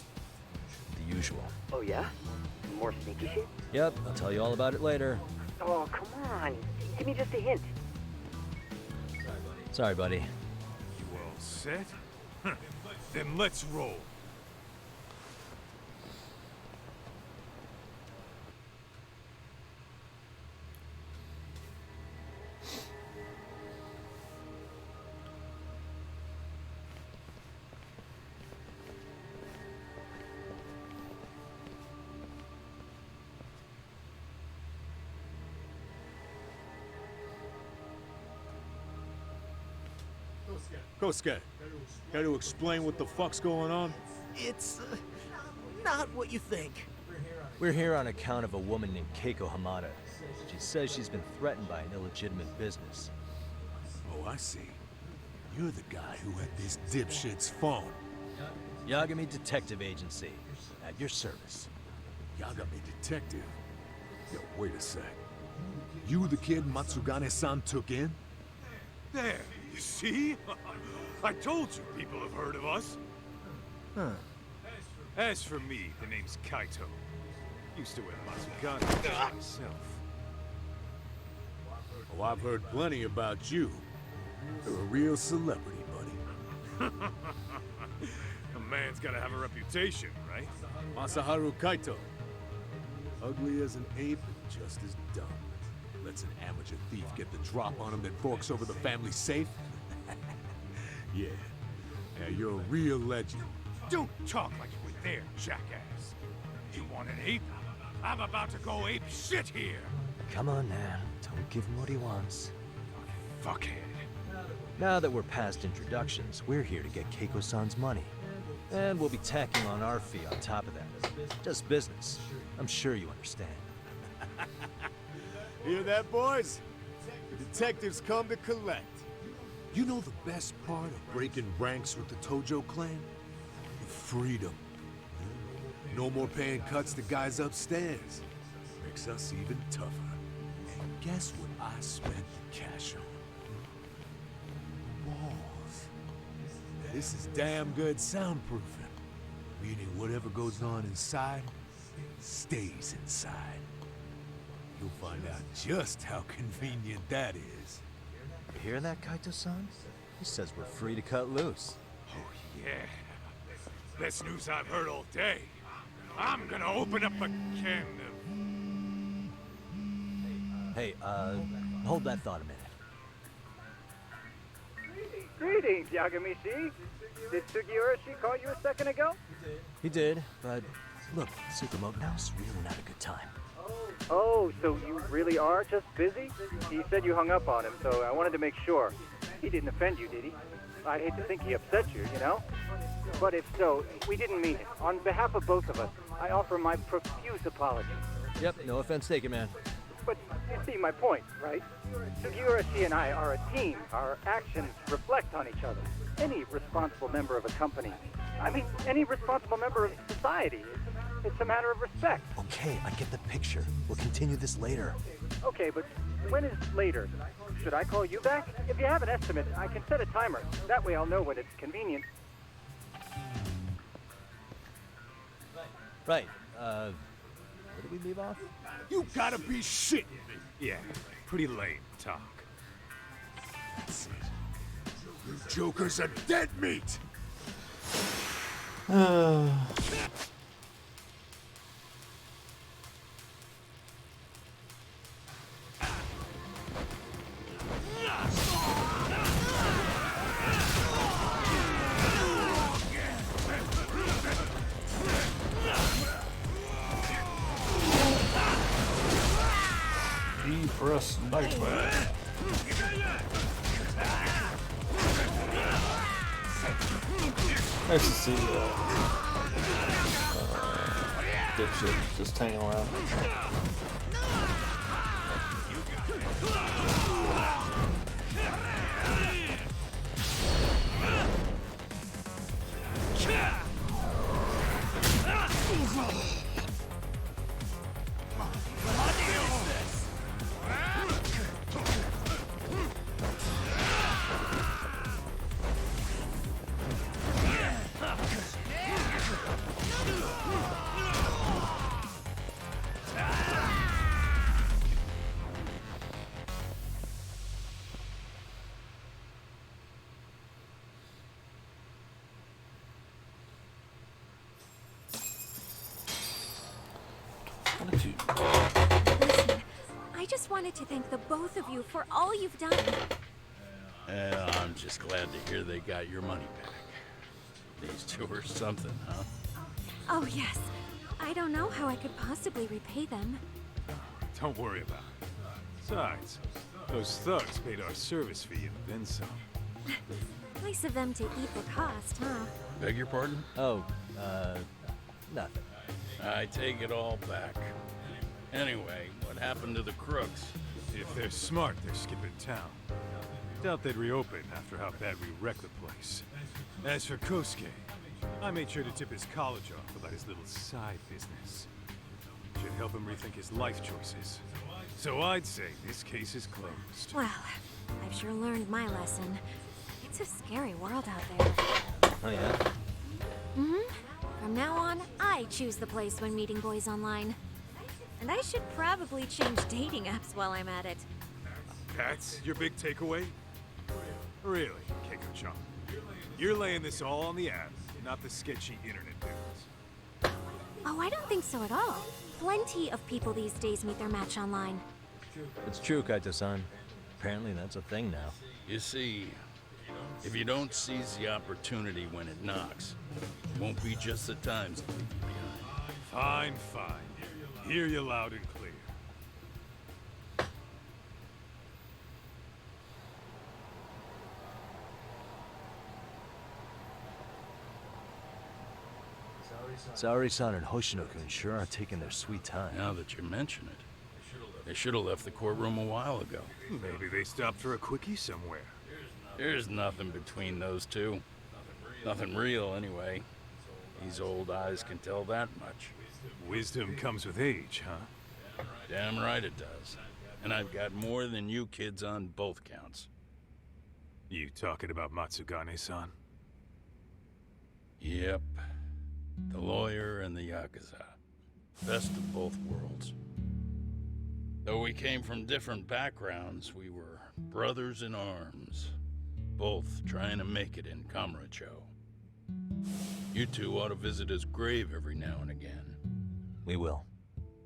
the usual. Oh yeah? More sneaky shit? Yep, I'll tell you all about it later. Oh, come on. Give me just a hint. Sorry, buddy. You all set? Then let's roll. Kosuke, got to explain what the fuck's going on? It's not what you think. We're here on account of a woman named Keiko Hamada. She says she's been threatened by an illegitimate business. Oh, I see. You're the guy who had this dipshit's phone. Yagami Detective Agency, at your service. Yagami Detective? Yo, wait a sec. You the kid Matsugane-san took in? There, you see? I told you people have heard of us. Huh. As for me, the name's Kaito. Used to wear Matsugane myself. Oh, I've heard plenty about you. You're a real celebrity, buddy. A man's gotta have a reputation, right? Masaharu Kaito. Ugly as an ape and just as dumb. Lets an amateur thief get the drop on him that forks over the family safe? Yeah. Yeah, you're a real legend. Don't talk like you were there, jackass. You want an ape? I'm about to go ape shit here. Come on, man. Don't give him what he wants. fuckhead. Now that we're past introductions, we're here to get Keiko-san's money. And we'll be tacking on our fee on top of that. Just business. I'm sure you understand. Hear that, boys? The detectives come to collect. You know the best part of breaking ranks with the Tojo clan? The freedom. No more paying cuts to guys upstairs. Makes us even tougher. And guess what I spent the cash on? Walls. Now, this is damn good soundproofing. Meaning whatever goes on inside, stays inside. You'll find out just how convenient that is. You hear that, Kaito-san? He says we're free to cut loose. Oh, yeah. Best news I've heard all day. I'm gonna open up a can of... Hey, hold that thought a minute. Greetings, Yagami-shi. Did Sugiura-shi call you a second ago? He did, but look, Tsukumo, now's really not a good time. Oh, so you really are just busy? He said you hung up on him, so I wanted to make sure. He didn't offend you, did he? I'd hate to think he upset you, you know? But if so, we didn't mean it. On behalf of both of us, I offer my profuse apologies. Yep, no offense taken, man. But you see my point, right? Sugiura-shi and I are a team. Our actions reflect on each other. Any responsible member of a company, I mean, any responsible member of society, it's a matter of respect. Okay, I get the picture. We'll continue this later. Okay, but when is later? Should I call you back? If you have an estimate, I can set a timer. That way I'll know when it's convenient. Right, where did we leave off? You gotta be shitting me. Yeah, pretty lame talk. That's it. You jokers are dead meat! Depress nightmare. Nice to see dipshit just hanging around. Listen, I just wanted to thank the both of you for all you've done. Yeah, I'm just glad to hear they got your money back. These two are something, huh? Oh, yes. I don't know how I could possibly repay them. Don't worry about it. Besides, those thugs paid our service fee and then some. Nice of them to eat the cost, huh? Beg your pardon? Oh, nothing. I take it all back. Anyway, what happened to the crooks? If they're smart, they're skipping town. Doubt they'd reopen after how bad we wrecked the place. As for Kosuke, I made sure to tip his college off about his little side business. Should help him rethink his life choices. So I'd say this case is closed. Well, I've sure learned my lesson. It's a scary world out there. Oh, yeah? Mm-hmm. From now on, I choose the place when meeting boys online. And I should probably change dating apps while I'm at it. That's your big takeaway? Really, Keiko-chan? You're laying this all on the app, not the sketchy internet dudes. Oh, I don't think so at all. Plenty of people these days meet their match online. It's true, Kaito-san. Apparently that's a thing now. You see, if you don't seize the opportunity when it knocks, it won't be just the times that leave you behind. Fine, fine. Hear you loud and clear. Saori-san and Hoshino-kun sure are taking their sweet time. Now that you mention it, they should have left the courtroom a while ago. Maybe they stopped for a quickie somewhere. There's nothing between those two. Nothing real, anyway. These old eyes can tell that much. Wisdom comes with age, huh? Damn right it does. And I've got more than you kids on both counts. You talking about Matsugane-san? Yep. The lawyer and the Yakuza. Best of both worlds. Though we came from different backgrounds, we were brothers in arms. Both trying to make it in Kamurocho. You two ought to visit his grave every now and again. We will.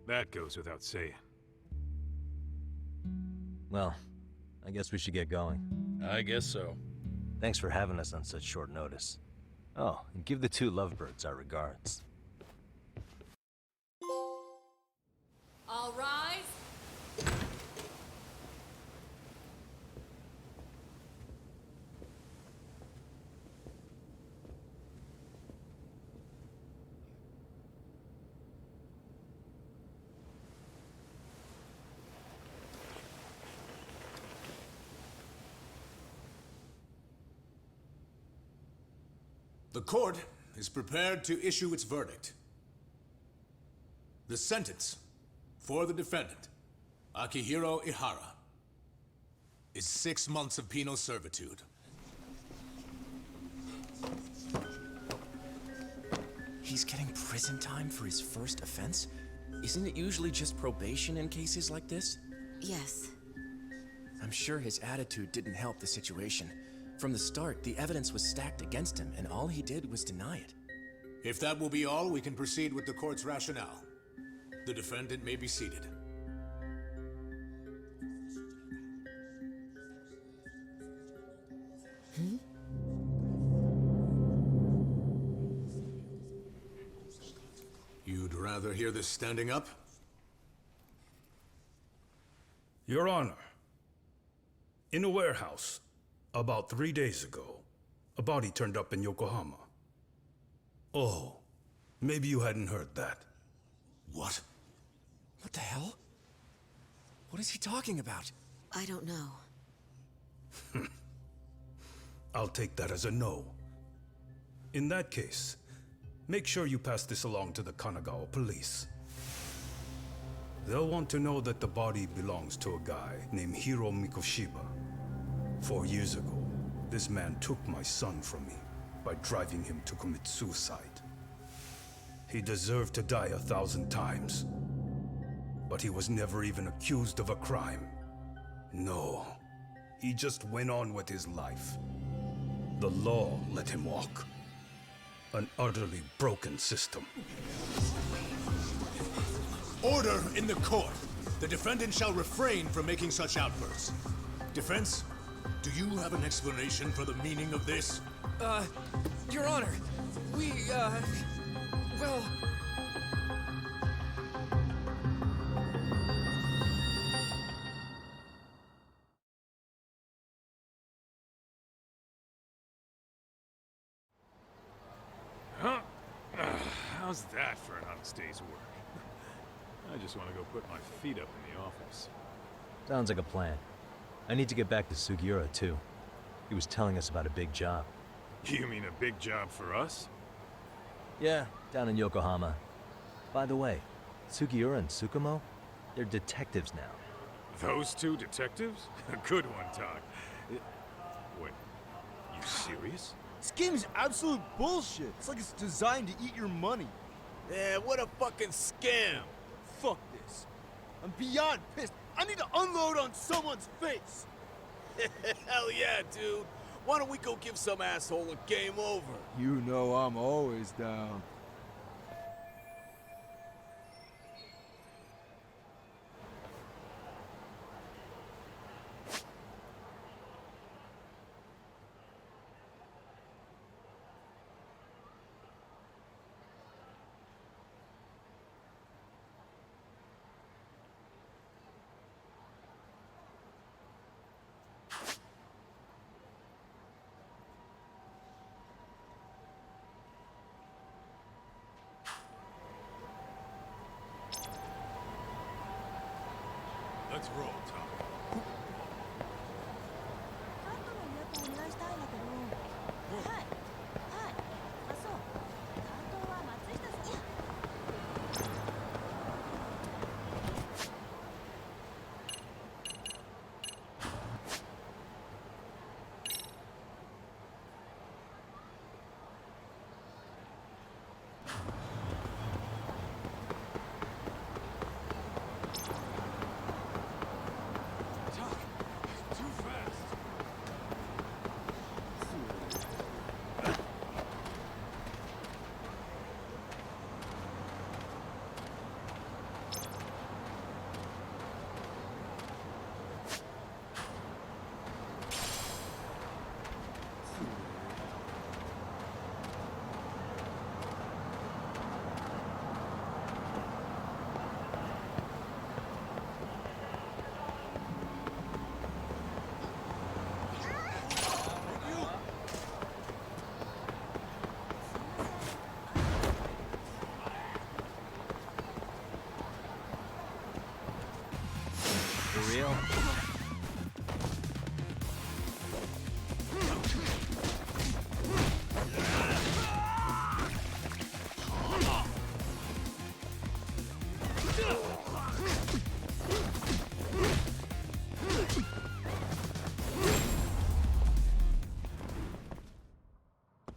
That goes without saying. Well, I guess we should get going. I guess so. Thanks for having us on such short notice. Oh, and give the two lovebirds our regards. All rise. The court is prepared to issue its verdict. The sentence for the defendant, Akihiro Ihara, is 6 months of penal servitude. He's getting prison time for his first offense? Isn't it usually just probation in cases like this? Yes. I'm sure his attitude didn't help the situation. From the start, the evidence was stacked against him, and all he did was deny it. If that will be all, we can proceed with the court's rationale. The defendant may be seated. You'd rather hear this standing up? Your Honor, in a warehouse, about 3 days ago, a body turned up in Yokohama. Oh, maybe you hadn't heard that. What? What the hell? What is he talking about? I don't know. I'll take that as a no. In that case, make sure you pass this along to the Kanagawa police. They'll want to know that the body belongs to a guy named Hiro Mikoshiba. 4 years ago, this man took my son from me by driving him to commit suicide. He deserved to die 1,000 times, but he was never even accused of a crime. No, he just went on with his life. The law let him walk. An utterly broken system. Order in the court! The defendant shall refrain from making such outbursts. Defense, do you have an explanation for the meaning of this? Your Honor, well... Huh? How's that for an honest day's work? I just want to go put my feet up in the office. Sounds like a plan. I need to get back to Sugiura, too. He was telling us about a big job. You mean a big job for us? Yeah, down in Yokohama. By the way, Sugiura and Tsukumo, they're detectives now. Those two detectives? Good one, Todd. Wait, you serious? This game is absolute bullshit. It's like it's designed to eat your money. Yeah, what a fucking scam. Fuck this. I'm beyond pissed. I need to unload on someone's face. Hell yeah, dude. Why don't we go give some asshole a game over? You know I'm always down. Let's roll, Tom. カットの予約お願いしたいんだけど。はい。はい。あ、そう。担当は松下さん。Too fast. For real?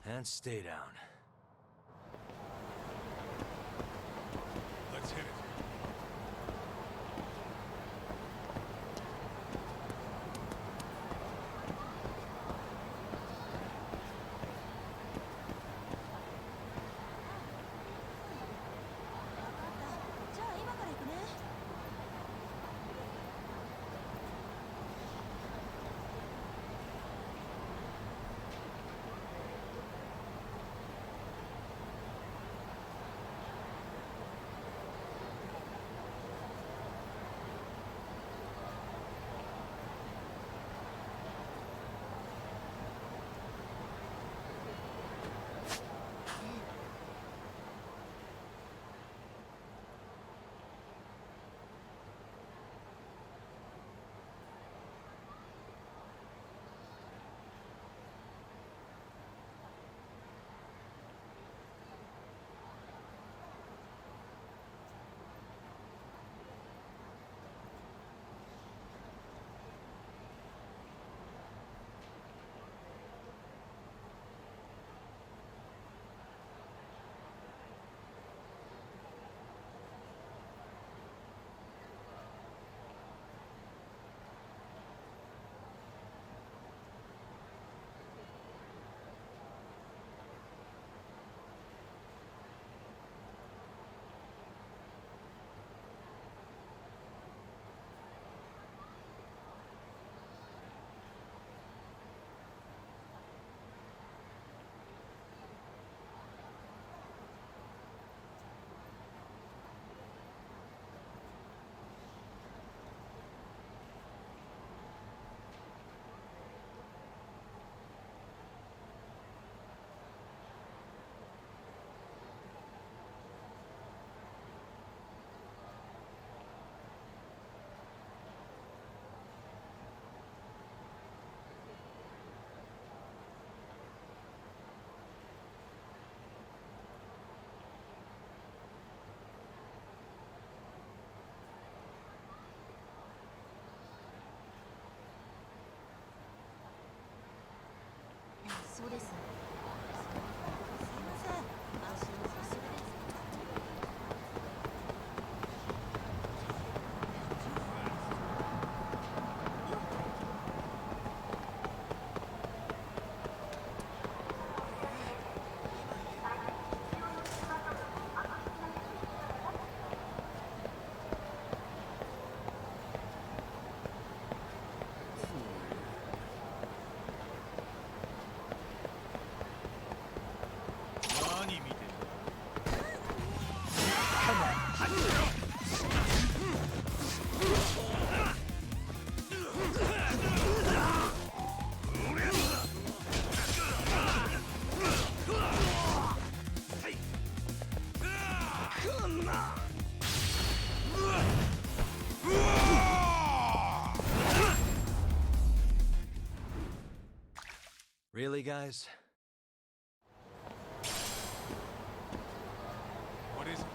And stay down. Let's hit it. Really, guys? What is it?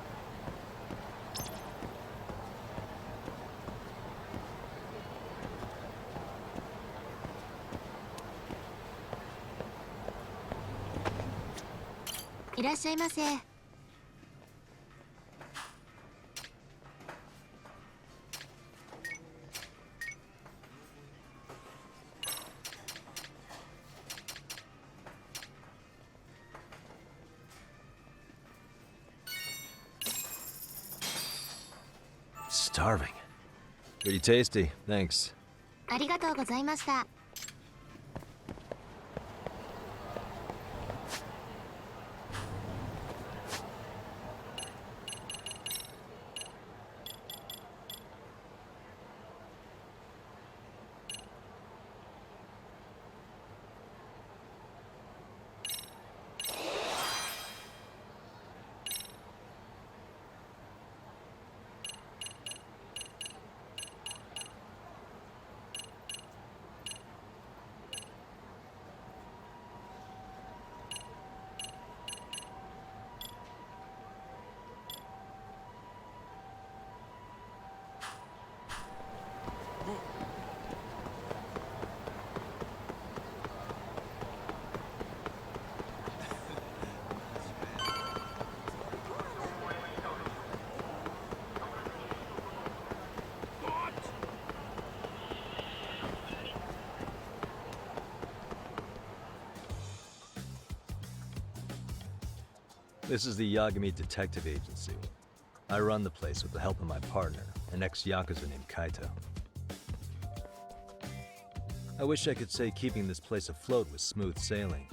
Starving. Pretty tasty, thanks. ありがとうございました。This is the Yagami Detective Agency. I run the place with the help of my partner, an ex-Yakuza named Kaito. I wish I could say keeping this place afloat was smooth sailing.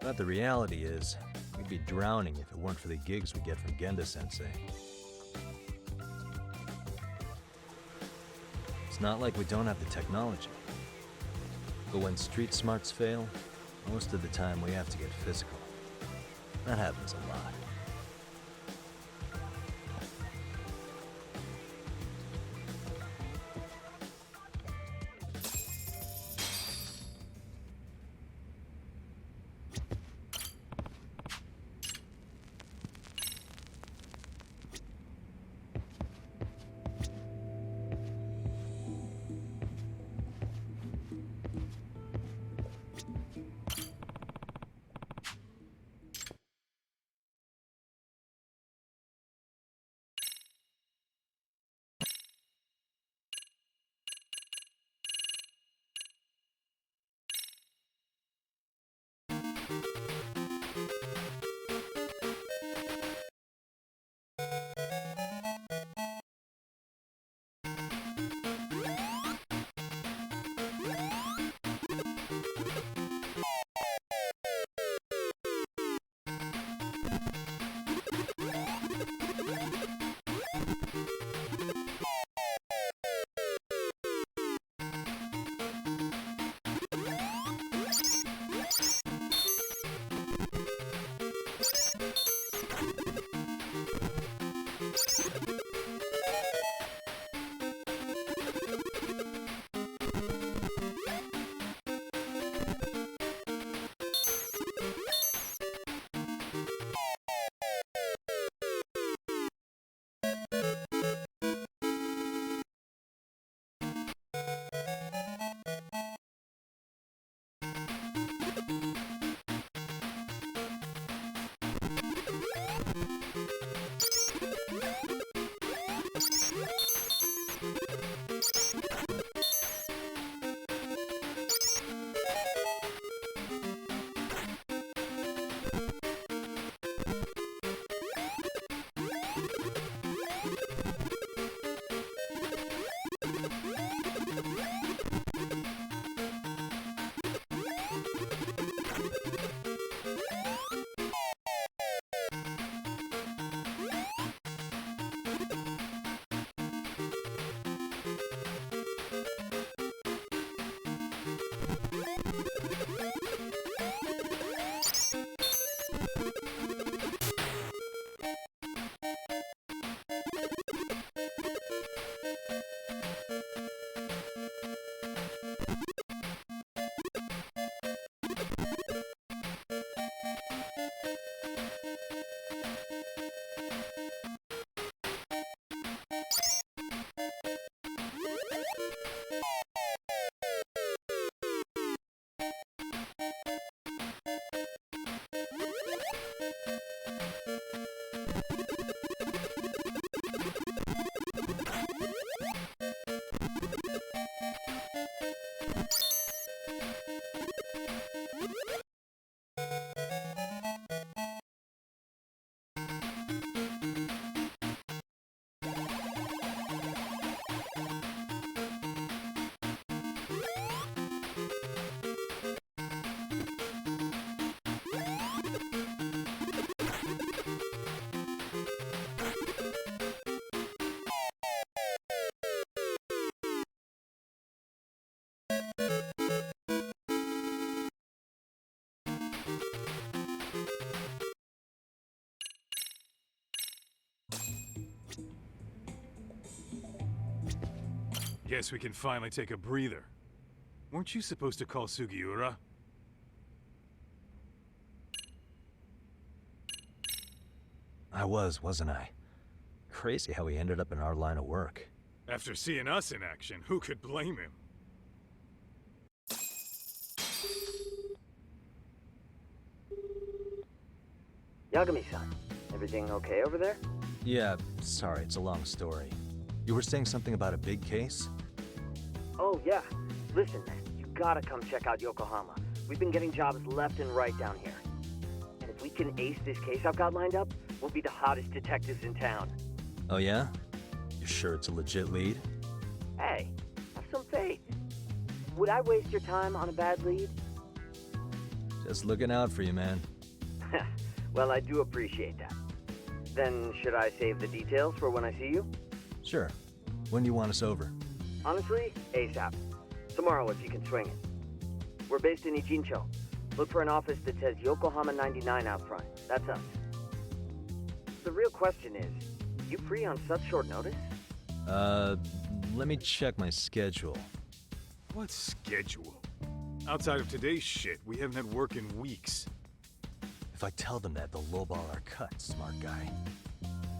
But the reality is, we'd be drowning if it weren't for the gigs we get from Genda-sensei. It's not like we don't have the technology. But when street smarts fail, most of the time we have to get physical. That happens a lot. Guess we can finally take a breather. Weren't you supposed to call Sugiura? I was, wasn't I? Crazy how he ended up in our line of work. After seeing us in action, who could blame him? Yagami-san, everything okay over there? Yeah, sorry, it's a long story. You were saying something about a big case? Oh, yeah. Listen, man, you gotta come check out Yokohama. We've been getting jobs left and right down here. And if we can ace this case I've got lined up, we'll be the hottest detectives in town. Oh yeah? You sure it's a legit lead? Hey, have some faith. Would I waste your time on a bad lead? Just looking out for you, man. Well, I do appreciate that. Then should I save the details for when I see you? Sure. When do you want us over? Honestly, ASAP. Tomorrow if you can swing it. We're based in Ijincho. Look for an office that says Yokohama 99 out front. That's us. The real question is, you free on such short notice? Let me check my schedule. What schedule? Outside of today's shit, we haven't had work in weeks. If I tell them that, they'll lowball our cut, smart guy.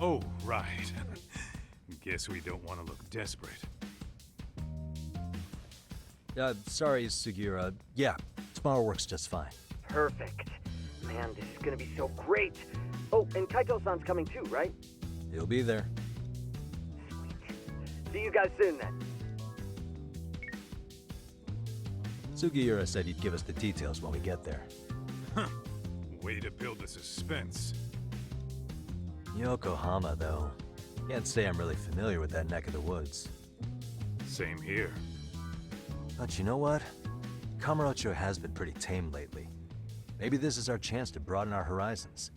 Oh, right. Guess we don't want to look desperate. Sorry, Sugiura. Yeah, tomorrow works just fine. Perfect. Man, this is gonna be so great. Oh, and Kaito-san's coming too, right? He'll be there. See you guys soon then. Sugiura said he'd give us the details when we get there. Huh. Way to build the suspense. Yokohama, though. Can't say I'm really familiar with that neck of the woods. Same here. But you know what? Kamurocho has been pretty tame lately. Maybe this is our chance to broaden our horizons.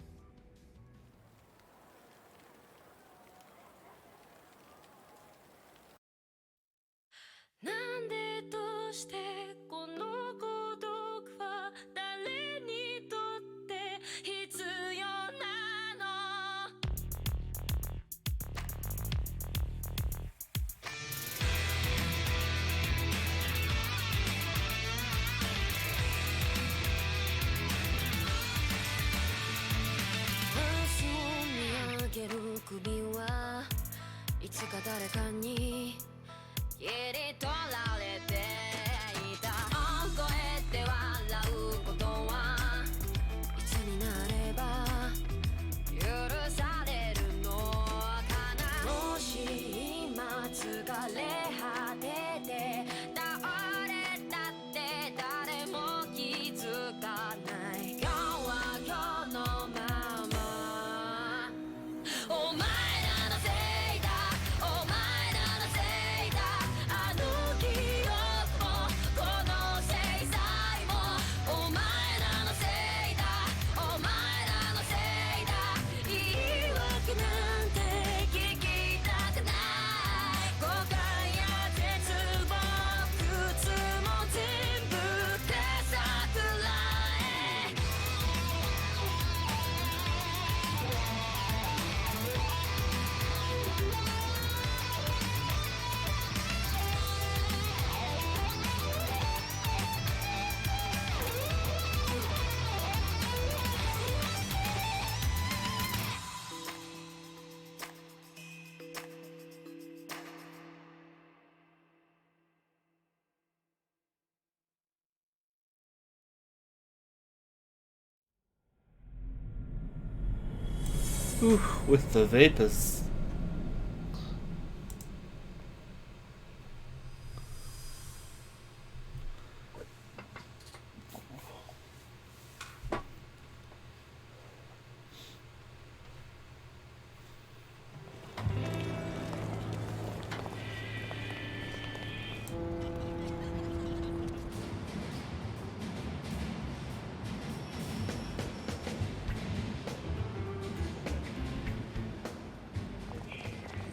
Ooh, with the vapors.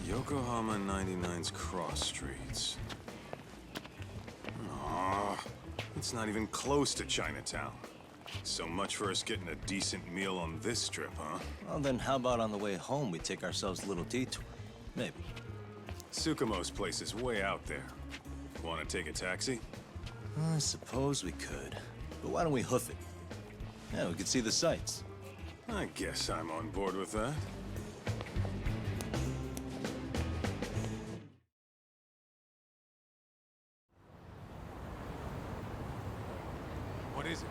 Yokohama 99's cross streets. Aw, it's not even close to Chinatown. So much for us getting a decent meal on this strip, huh? Well, then how about on the way home we take ourselves a little detour? Maybe. Tsukumo's place is way out there. Want to take a taxi? I suppose we could. But why don't we hoof it? Yeah, we could see the sights. I guess I'm on board with that. What is it?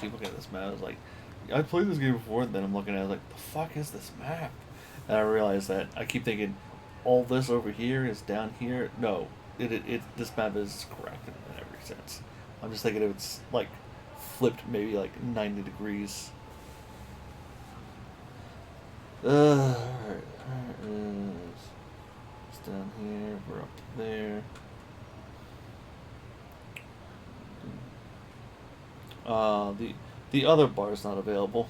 Keep looking at this map. I was like, I played this game before, and then I'm looking at it like, the fuck is this map? And I realized that I keep thinking, all this over here is down here. No, this map is correct in every sense. I'm just thinking it's like flipped maybe like 90 degrees. Alright, it's down here. We're up there. The other bar is not available.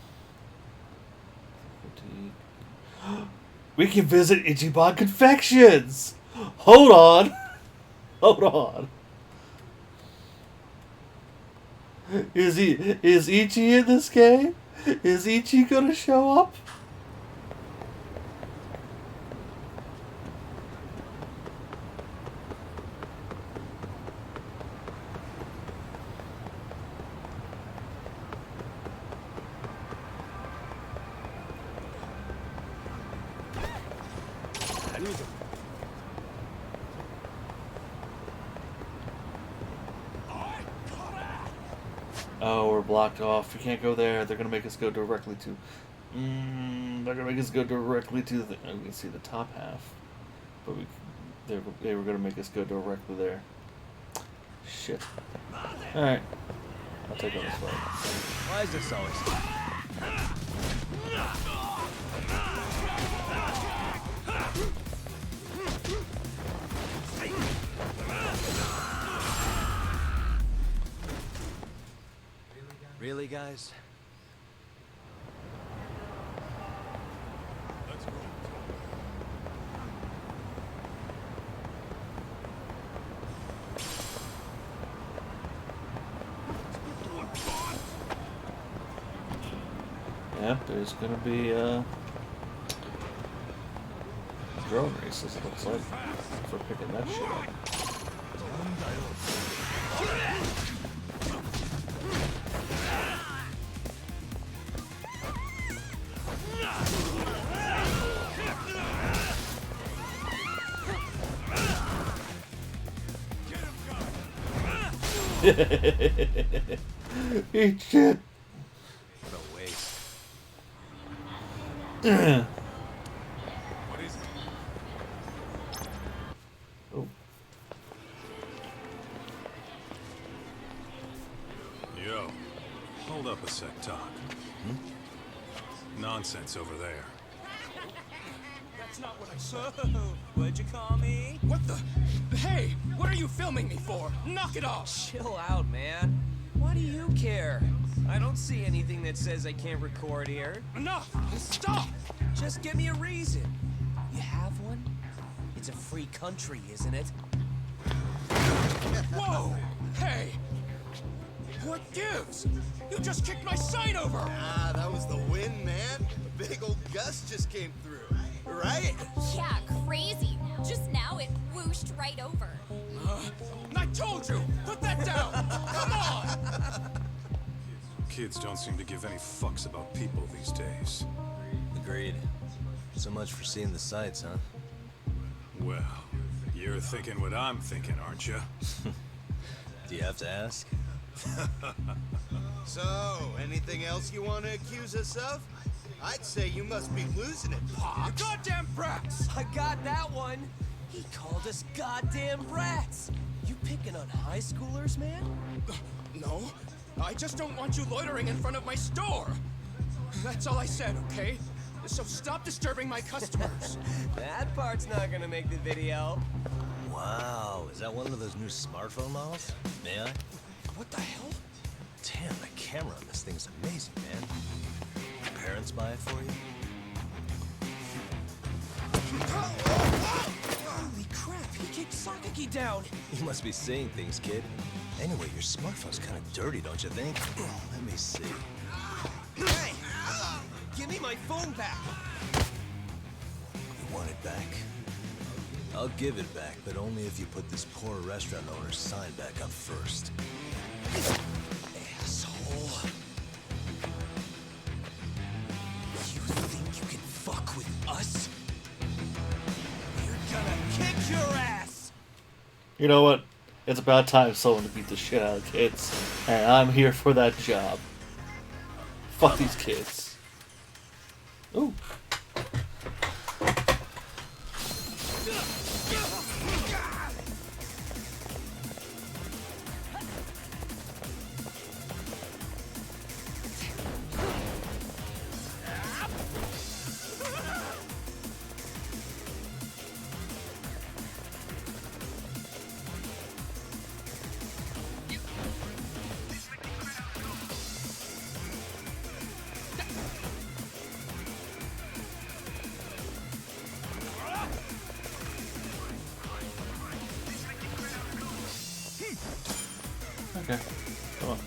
We can visit Ichiban Confections! Hold on! Hold on. Is Ichi in this game? Is Ichi gonna show up? Oh, we're blocked off. We can't go there. They're gonna make us go directly to. They're gonna make us go directly to the. Oh, we can see the top half, but they were gonna make us go directly there. Shit. All right. I'll take on this way. Why is this always? Really, guys? Yep, there's gonna be drone races, it looks like, for picking that shit up. Eat shit. What a waste. What is it? Oh. Yo, hold up a sec, Doc. Nonsense over there. That's not what I said. What'd you call me? What the? Hey, what are you filming me for? Knock it off! Chill out, man. Why do you care? I don't see anything that says I can't record here. Enough! Stop! Just give me a reason. You have one? It's a free country, isn't it? Whoa! Hey! What gives? You just kicked my sign over! Ah, that was the wind, man. A big old gust just came through. Right? Yeah, crazy. Just now it whooshed right over. I told you! Put that down! Come on! Kids don't seem to give any fucks about people these days. Agreed. So much for seeing the sights, huh? Well, you're thinking what I'm thinking, aren't you? Do you have to ask? So, anything else you want to accuse us of? I'd say you must be losing it, Pops. You goddamn brats! I got that one. He called us goddamn brats. You picking on high schoolers, man? No, I just don't want you loitering in front of my store. That's all I said, okay? So stop disturbing my customers. That part's not gonna make the video. Wow, is that one of those new smartphone models? May I? What the hell? Damn, the camera on this thing's amazing, man. Your parents buy it for you? Holy crap, he kicked Sakaki down. You must be seeing things, kid. Anyway, your smartphone's kind of dirty, don't you think? Let me see. Hey! Give me my phone back! You want it back? I'll give it back, but only if you put this poor restaurant owner's sign back up first. Asshole. You think you can fuck with us? You're gonna kick your ass! You know what? It's about time someone to beat the shit out of kids, and I'm here for that job. Fuck these kids. Ooh. Okay, come on.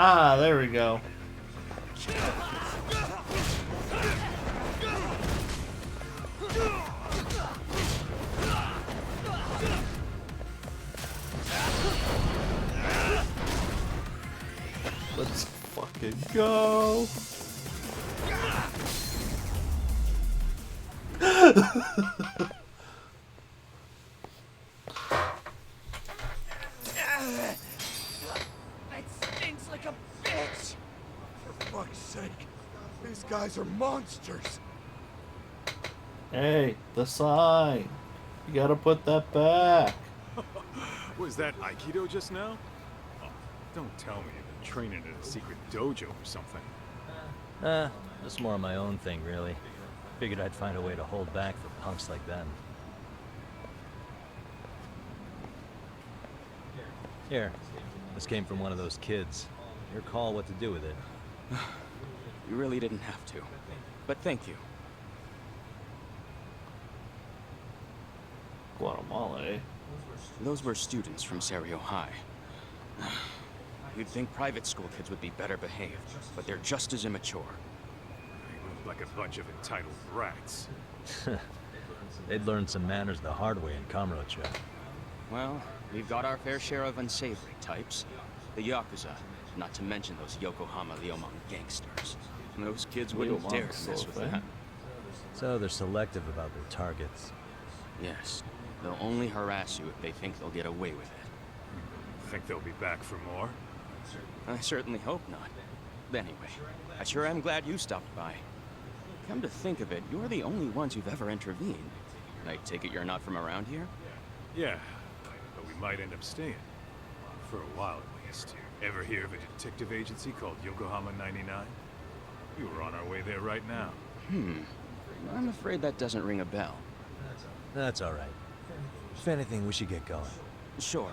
Ah, there we go. Let's fucking go. It stinks like a bitch! For fuck's sake, these guys are monsters! Hey, the sign. You gotta put that back. Was that Aikido just now? Oh, don't tell me you've been training at a secret dojo or something. Just more of my own thing, really. Figured I'd find a way to hold back for punks like them. Here, this came from one of those kids. Your call what to do with it. You really didn't have to. But thank you. Guatemala, eh? Those were students from Serio High. You'd think private school kids would be better behaved, but they're just as immature. They look like a bunch of entitled brats. They'd learned some manners the hard way in Kamurocho. Well, we've got our fair share of unsavory types. The Yakuza, not to mention those Yokohama Liomang gangsters. Those kids wouldn't dare to mess with that. So they're selective about their targets. Yes. They'll only harass you if they think they'll get away with it. Think they'll be back for more? I certainly hope not. Anyway, I sure am glad you stopped by. Come to think of it, you're the only ones who've ever intervened. I take it you're not from around here? Yeah, but we might end up staying. For a while at least. Ever hear of a detective agency called Yokohama 99? We were on our way there right now. I'm afraid that doesn't ring a bell. That's all right. If anything, we should get going. Sure.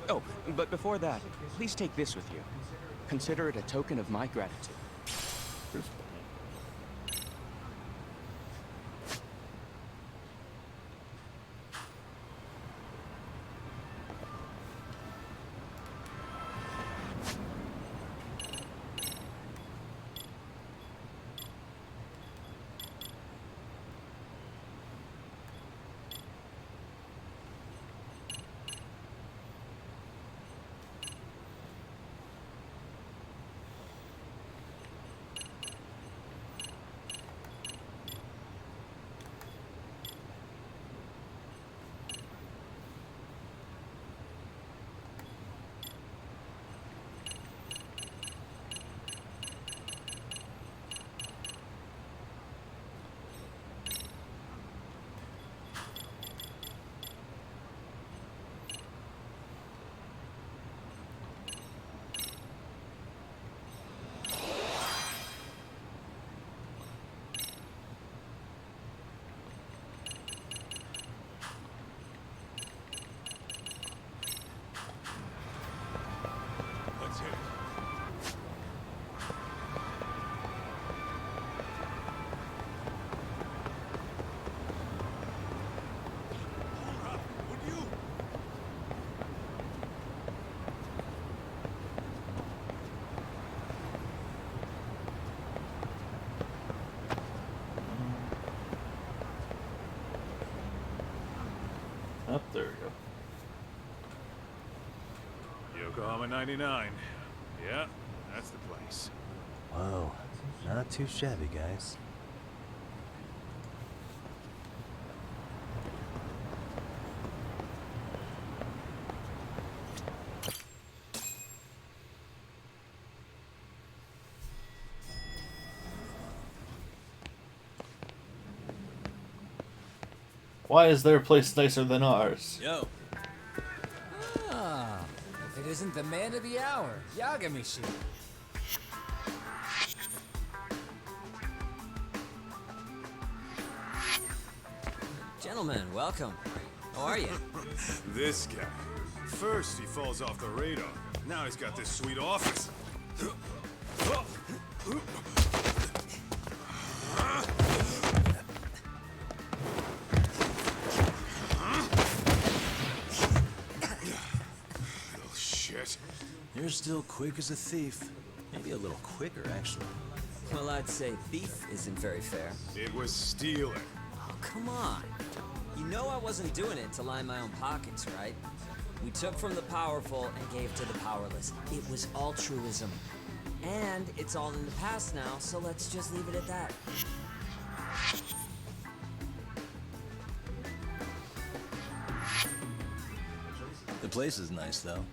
Oh, but before that, please take this with you. Consider it a token of my gratitude. Let's hit it. Up there we go. Yokohama 99. Yeah, that's the place. Whoa, not too shabby, guys. Why is their place nicer than ours? Yo. Ah, if it isn't the man of the hour, Yagami-shi. Gentlemen, welcome. How are you? This guy. First he falls off the radar. Now he's got this sweet office. Little shit. You're still quick as a thief. Maybe a little quicker, actually. Well, I'd say thief isn't very fair. It was stealing. Oh, come on. You know I wasn't doing it to line my own pockets, right? We took from the powerful and gave to the powerless. It was altruism. And it's all in the past now, so let's just leave it at that. The place is nice, though.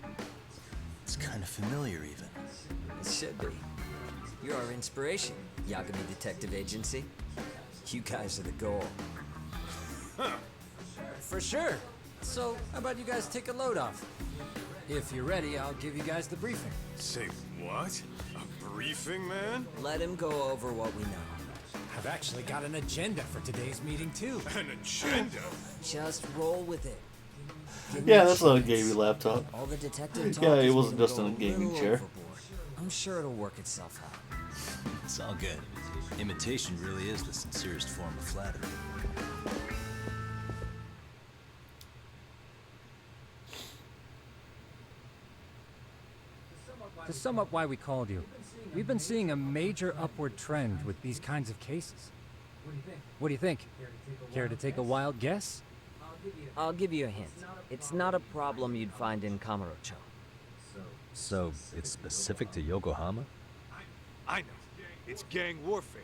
It's kind of familiar, even. It should be. You're our inspiration, Yagami Detective Agency. You guys are the goal. Huh. For sure. So, how about you guys take a load off? If you're ready, I'll give you guys the briefing. Say what? A briefing, man? Let him go over what we know. I've actually got an agenda for today's meeting, too. An agenda? Just roll with it. Yeah, that's not a gaming laptop. All the detective talk Yeah, it is wasn't gonna just go in a gaming little chair. overboard. I'm sure it'll work itself out. It's all good. Imitation really is the sincerest form of flattery. To sum up why we called you, we've been seeing a major upward trend with these kinds of cases. What do you think? Care to take a wild guess? I'll give you a hint. It's not a problem you'd find in Kamurocho. So, it's specific to Yokohama? I know. It's gang warfare.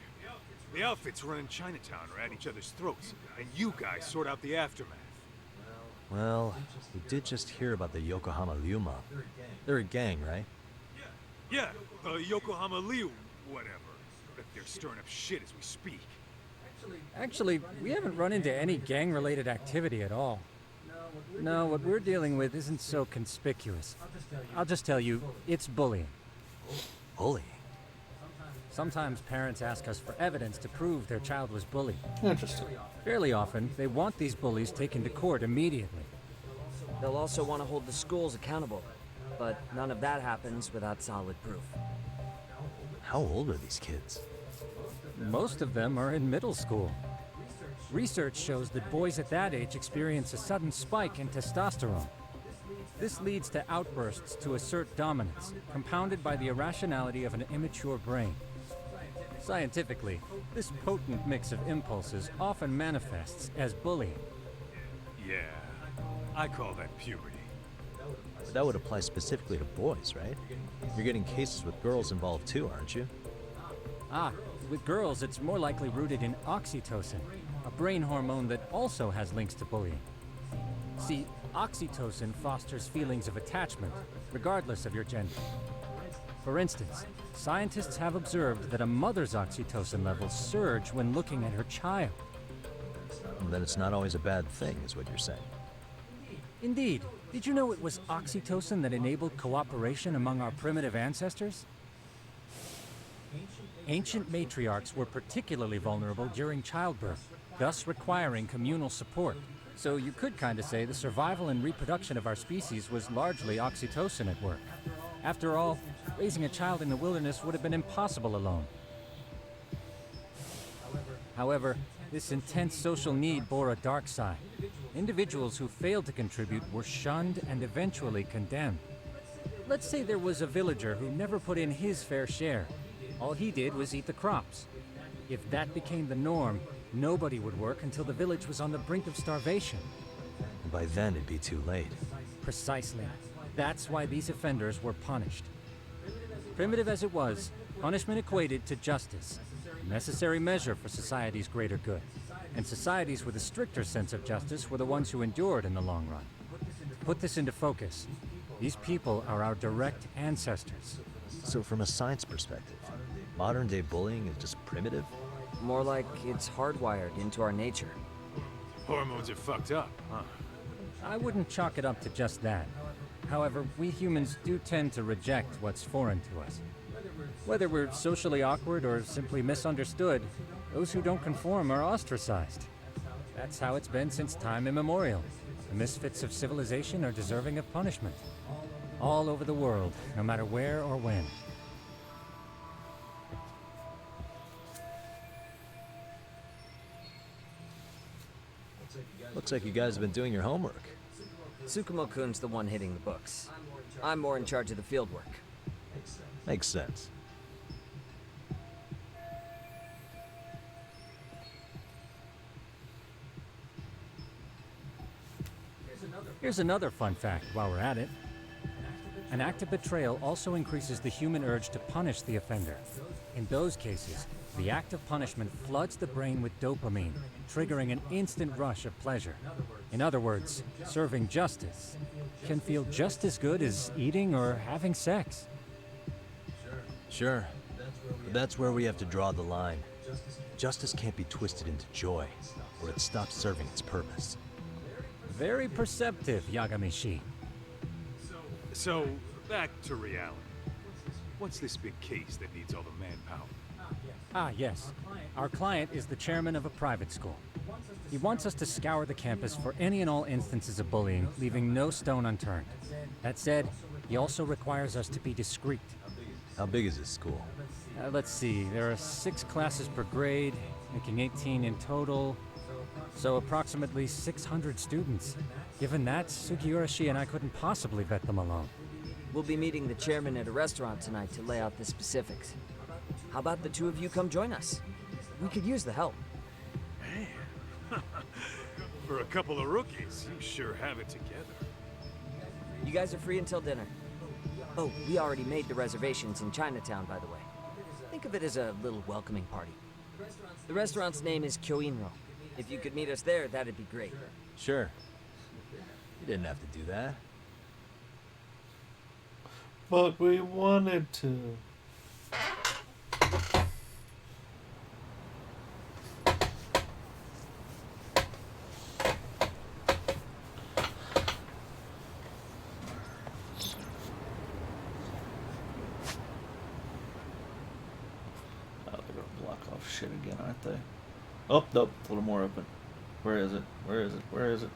The outfits running Chinatown are at each other's throats, and you guys sort out the aftermath. Well, we did just hear about the Yokohama Liu mob. They're a gang, right? Yeah, the Yokohama Liu, whatever. But they're stirring up shit as we speak. Actually, we haven't run into any gang-related activity at all. No, what we're dealing with isn't so conspicuous. I'll just tell you, it's bullying. Bullying? Sometimes parents ask us for evidence to prove their child was bullied. Interesting. Fairly often, they want these bullies taken to court immediately. They'll also want to hold the schools accountable, but none of that happens without solid proof. How old are these kids? Most of them are in middle school. Research shows that boys at that age experience a sudden spike in testosterone. This leads to outbursts to assert dominance, compounded by the irrationality of an immature brain. Scientifically, this potent mix of impulses often manifests as bullying. Yeah, I call that puberty. But that would apply specifically to boys, right? You're getting cases with girls involved too, aren't you? Ah, with girls, it's more likely rooted in oxytocin, a brain hormone that also has links to bullying. See, oxytocin fosters feelings of attachment, regardless of your gender. For instance, scientists have observed that a mother's oxytocin levels surge when looking at her child. And then it's not always a bad thing, is what you're saying. Indeed. Did you know it was oxytocin that enabled cooperation among our primitive ancestors? Ancient matriarchs were particularly vulnerable during childbirth, thus requiring communal support. So you could kind of say the survival and reproduction of our species was largely oxytocin at work. After all, raising a child in the wilderness would have been impossible alone. However, this intense social need bore a dark side. Individuals who failed to contribute were shunned and eventually condemned. Let's say there was a villager who never put in his fair share. All he did was eat the crops. If that became the norm, nobody would work until the village was on the brink of starvation. And by then, it'd be too late. Precisely. That's why these offenders were punished. Primitive as it was, punishment equated to justice, a necessary measure for society's greater good. And societies with a stricter sense of justice were the ones who endured in the long run. To put this into focus, these people are our direct ancestors. So from a science perspective, modern-day bullying is just primitive? More like it's hardwired into our nature. Hormones are fucked up, huh? I wouldn't chalk it up to just that. However, we humans do tend to reject what's foreign to us. Whether we're socially awkward or simply misunderstood, those who don't conform are ostracized. That's how it's been since time immemorial. The misfits of civilization are deserving of punishment. All over the world, no matter where or when. Looks like you guys have been doing your homework. Tsukumo-kun's the one hitting the books. I'm more in charge of the field work. Makes sense. Here's another fun fact while we're at it. An act of betrayal also increases the human urge to punish the offender. In those cases, the act of punishment floods the brain with dopamine, triggering an instant rush of pleasure. In other words, serving justice can feel just as good as eating or having sex. Sure, but that's where we have to draw the line. Justice can't be twisted into joy, or it stops serving its purpose. Very perceptive, Yagamishi. So, back to reality. What's this big case that needs all the manpower? Ah, yes. Our client is the chairman of a private school. He wants us to scour the campus for any and all instances of bullying, leaving no stone unturned. That said, he also requires us to be discreet. How big is this school? Let's see, there are 6 classes per grade, making 18 in total. So approximately 600 students. Given that, Sugiurashi and I couldn't possibly vet them alone. We'll be meeting the chairman at a restaurant tonight to lay out the specifics. How about the two of you come join us? We could use the help. Man, for a couple of rookies, you sure have it together. You guys are free until dinner. Oh, we already made the reservations in Chinatown, by the way. Think of it as a little welcoming party. The restaurant's name is Kyoinro. If you could meet us there, that'd be great. Sure. You didn't have to do that. But we wanted to. Shit again, aren't they? Oh, nope, a little more open. Where is it? Where is it? Where is it?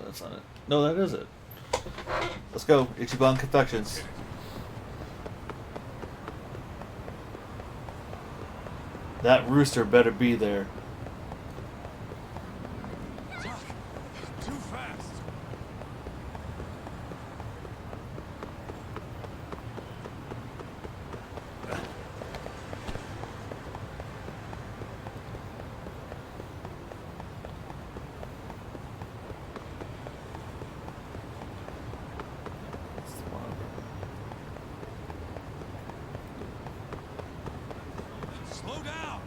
That's not it. No, that is it. Let's go, Ichiban Confections. That rooster better be there. Too fast. Slow down.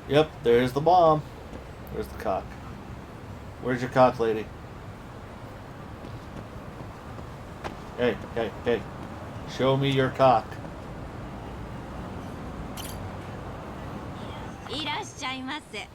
Yep, there's the bomb. Where's the cock? Where's your cock, lady? Hey, hey, hey. Show me your cock. いらっしゃいませ。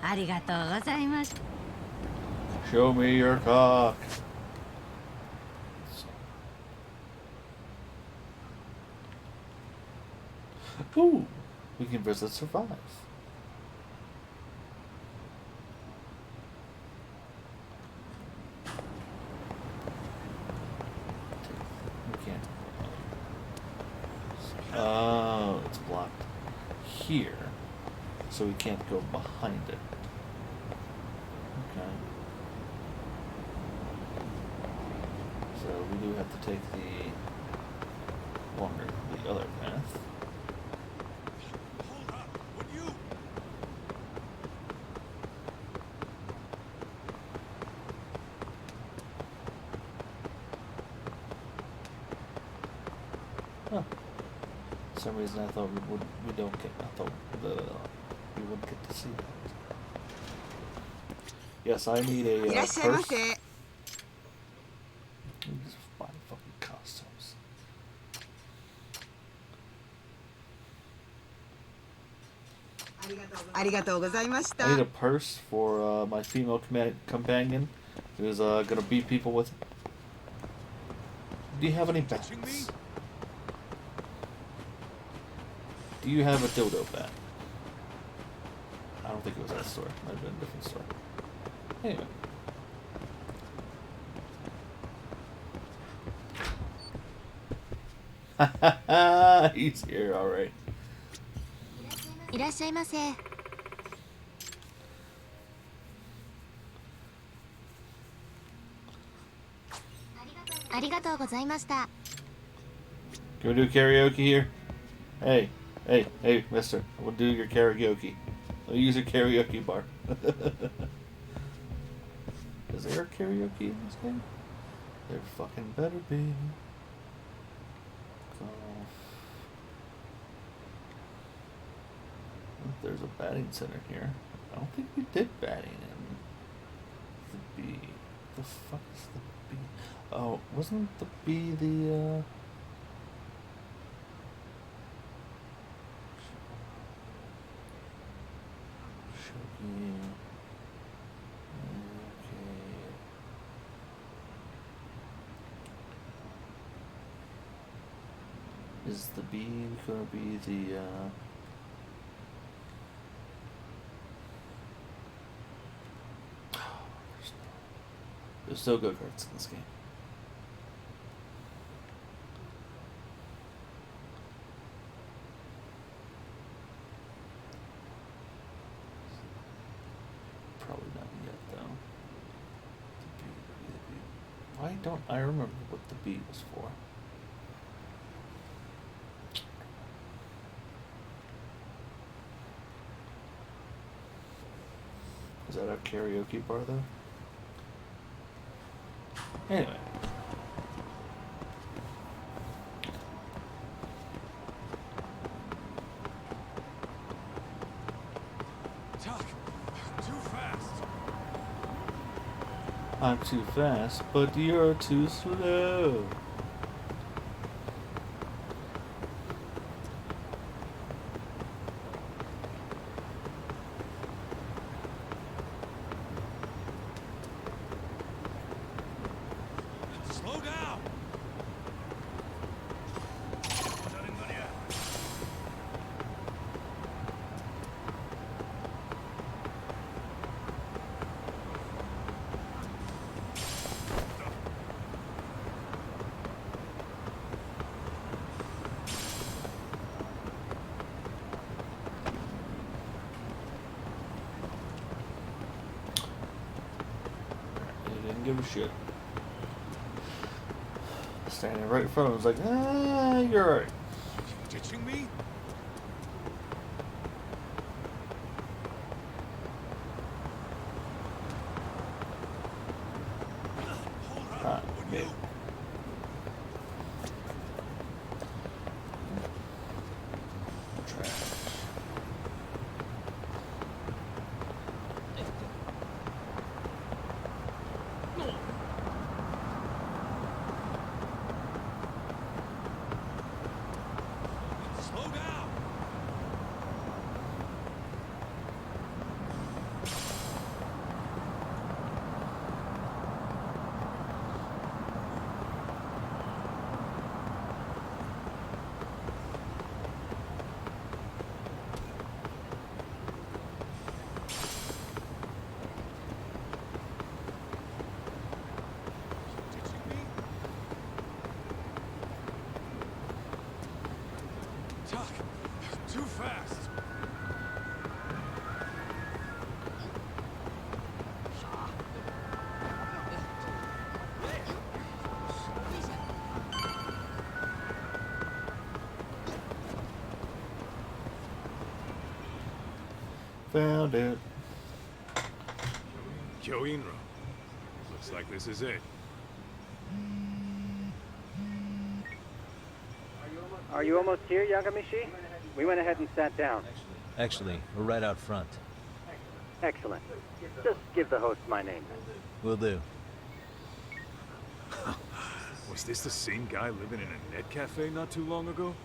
ありがとうございます。 Show me your cock. Ooh, we can visit Survive. We can't. Oh, it's blocked here, so we can't go behind it. Okay. So we do have to take the other path. Hold up. Would you? Huh. For some reason I thought we don't get, I thought we wouldn't get to see that. Yes, I need a purse. We just buy fucking costumes. I need a purse for my female companion who's gonna beat people with. Do you have any bats? Do you have a dildo bat? I don't think it was that store. It might have been a different store. Anyway. He's here, alright. いらっしゃいませ。ありがとうございました。 Can we do karaoke here? Hey, mister. We'll do your karaoke. I'll use your karaoke bar. Is there karaoke in this game? There fucking better be. There's a batting center here. I don't think we did batting in the B. The fuck is the B? Oh, wasn't the B the Shogi. Okay. Is the B gonna be the There's no go-karts in this game. Probably not yet, though. The B. Why don't I remember what the B was for? Is that our karaoke bar, though? Anyway. Tuck, too fast. I'm too fast, but you're too slow. Slow down. He didn't give a shit. Standing right in front of him was like, you're right. Ditching me? Yeah. Trash. Slow down. Tuck, too fast. Found it. Yo, Inro. Looks like this is it. Are you almost here, Yagamishi? We went ahead and sat down. Actually, we're right out front. Excellent. Just give the host my name. Will do. Was this the same guy living in a net cafe not too long ago?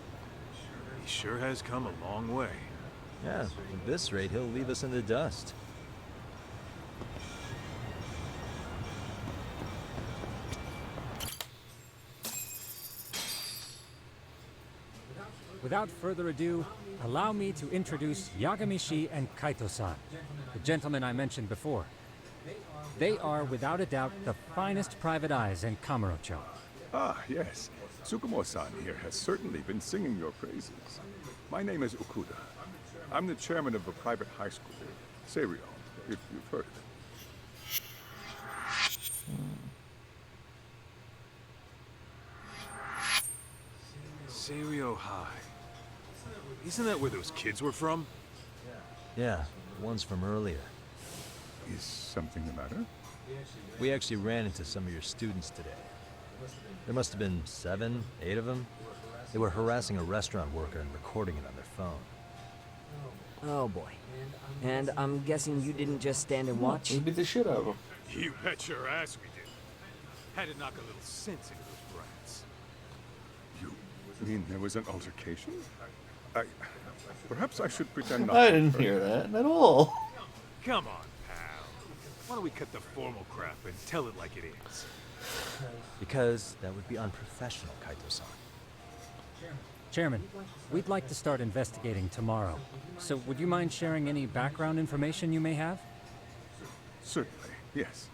He sure has come a long way. Yeah, at this rate, he'll leave us in the dust. Without further ado, allow me to introduce Yagamishi and Kaito-san, the gentlemen I mentioned before. They are, without a doubt, the finest private eyes in Kamurocho. Ah, yes. Tsukumo-san here has certainly been singing your praises. My name is Okuda. I'm the chairman of a private high school, Seiryo, if you've heard of it. Seiryo High. Isn't that where those kids were from? Yeah, the ones from earlier. Is something the matter? We actually ran into some of your students today. There must have been 7, 8 of them. They were harassing a restaurant worker and recording it on their phone. Oh boy. And I'm guessing you didn't just stand and watch? We beat the shit out of them. You bet your ass we did. Had to knock a little sense into those brats. You mean there was an altercation? Perhaps I should pretend not. I didn't hear that at all. Come on, pal. Why don't we cut the formal crap and tell it like it is? Because that would be unprofessional, Kaito-san. Chairman, we'd like to start investigating tomorrow. So would you mind sharing any background information you may have? Certainly, yes.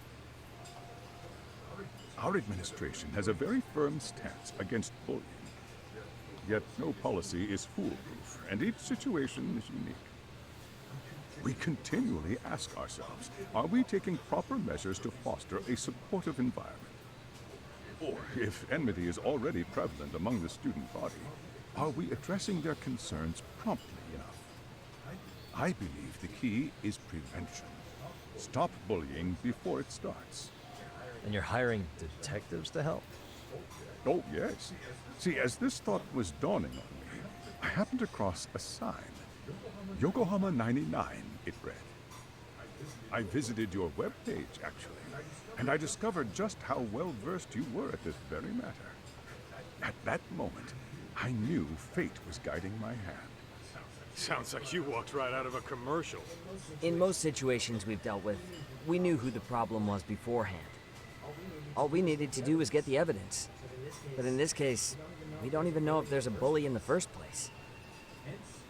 Our administration has a very firm stance against bullying. Yet no policy is foolproof, and each situation is unique. We continually ask ourselves, are we taking proper measures to foster a supportive environment? Or, if enmity is already prevalent among the student body, are we addressing their concerns promptly enough? I believe the key is prevention. Stop bullying before it starts. And you're hiring detectives to help? Oh, yes. See, as this thought was dawning on me, I happened across a sign. Yokohama 99, it read. I visited your webpage, actually, and I discovered just how well-versed you were at this very matter. At that moment, I knew fate was guiding my hand. Sounds like you walked right out of a commercial. In most situations we've dealt with, we knew who the problem was beforehand. All we needed to do was get the evidence. But in this case, we don't even know if there's a bully in the first place.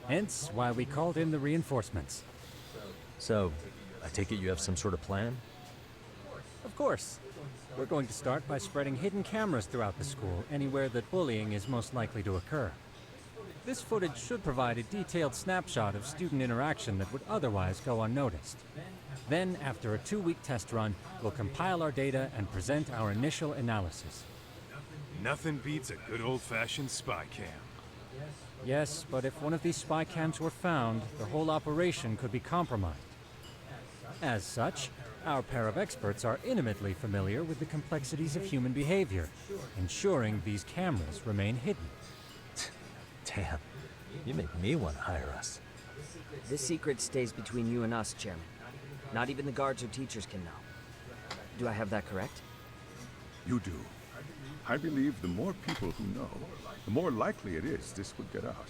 Hence why we called in the reinforcements. So, I take it you have some sort of plan? Of course. We're going to start by spreading hidden cameras throughout the school, anywhere that bullying is most likely to occur. This footage should provide a detailed snapshot of student interaction that would otherwise go unnoticed. Then, after a 2-week test run, we'll compile our data and present our initial analysis. Nothing beats a good old-fashioned spy cam. Yes, but if one of these spy cams were found, the whole operation could be compromised. As such, our pair of experts are intimately familiar with the complexities of human behavior, ensuring these cameras remain hidden. Damn, you make me want to hire us. This secret stays between you and us, Chairman. Not even the guards or teachers can know. Do I have that correct? You do. I believe the more people who know, the more likely it is this would get out.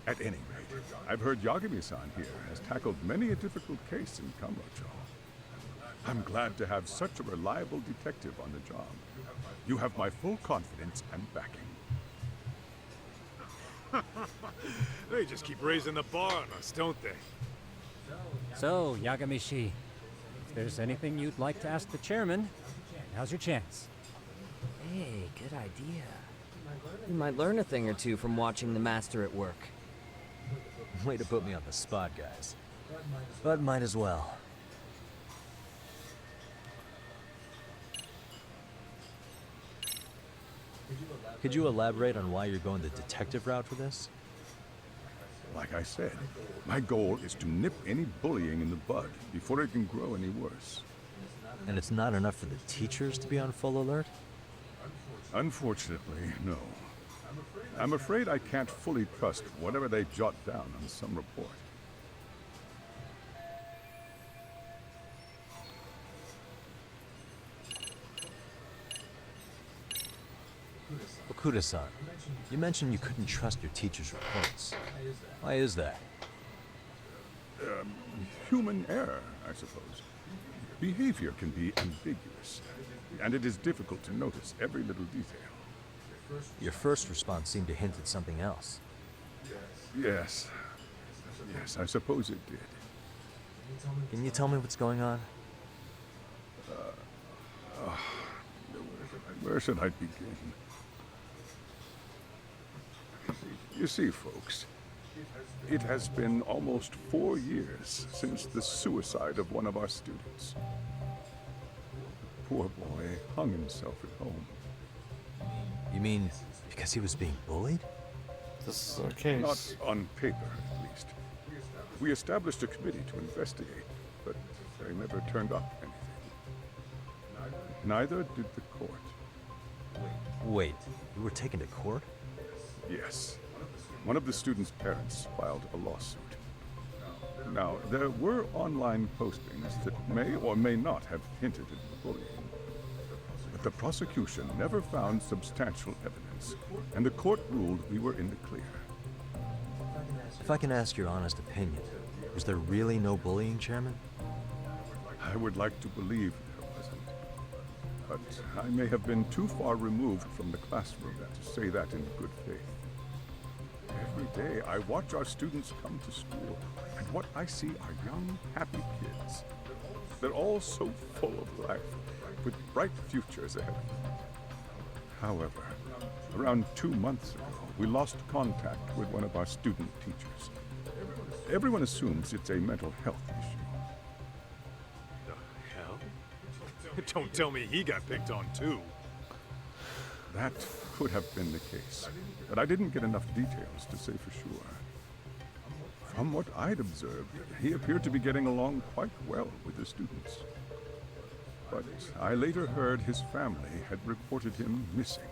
At any rate, I've heard Yagami-san here has tackled many a difficult case in Kamurocho. I'm glad to have such a reliable detective on the job. You have my full confidence and backing. They just keep raising the bar on us, don't they? So, Yagami-shi, if there's anything you'd like to ask the chairman, now's your chance. Hey, good idea. You might learn a thing or two from watching the master at work. Way to put me on the spot, guys. But might as well. Could you elaborate on why you're going the detective route for this? Like I said, my goal is to nip any bullying in the bud before it can grow any worse. And it's not enough for the teachers to be on full alert? Unfortunately, no. I'm afraid I can't fully trust whatever they jot down on some report. Okuda-san, you mentioned you couldn't trust your teacher's reports. Why is that? Human error, I suppose. Behavior can be ambiguous, and it is difficult to notice every little detail. Your first response seemed to hint at something else. Yes. Yes, I suppose it did. Can you tell me what's going on? Where should I begin? You see, folks, it has been almost 4 years since the suicide of one of our students. Poor boy hung himself at home. You mean because he was being bullied? This is our case. Not on paper, at least. We established a committee to investigate, but they never turned up anything. Neither did the court. Wait, you were taken to court? Yes. One of the students' parents filed a lawsuit. Now, there were online postings that may or may not have hinted at bullying. But the prosecution never found substantial evidence, and the court ruled we were in the clear. If I can ask your honest opinion, was there really no bullying, Chairman? I would like to believe there wasn't. But I may have been too far removed from the classroom to say that in good faith. Every day I watch our students come to school, and what I see are young, happy kids. They're all so full of life, with bright futures ahead of them. However, around 2 months ago, we lost contact with one of our student teachers. Everyone assumes it's a mental health issue. The hell? Don't tell me he got picked on too. That could have been the case, but I didn't get enough details to say for sure. From what I'd observed, he appeared to be getting along quite well with the students. But I later heard his family had reported him missing.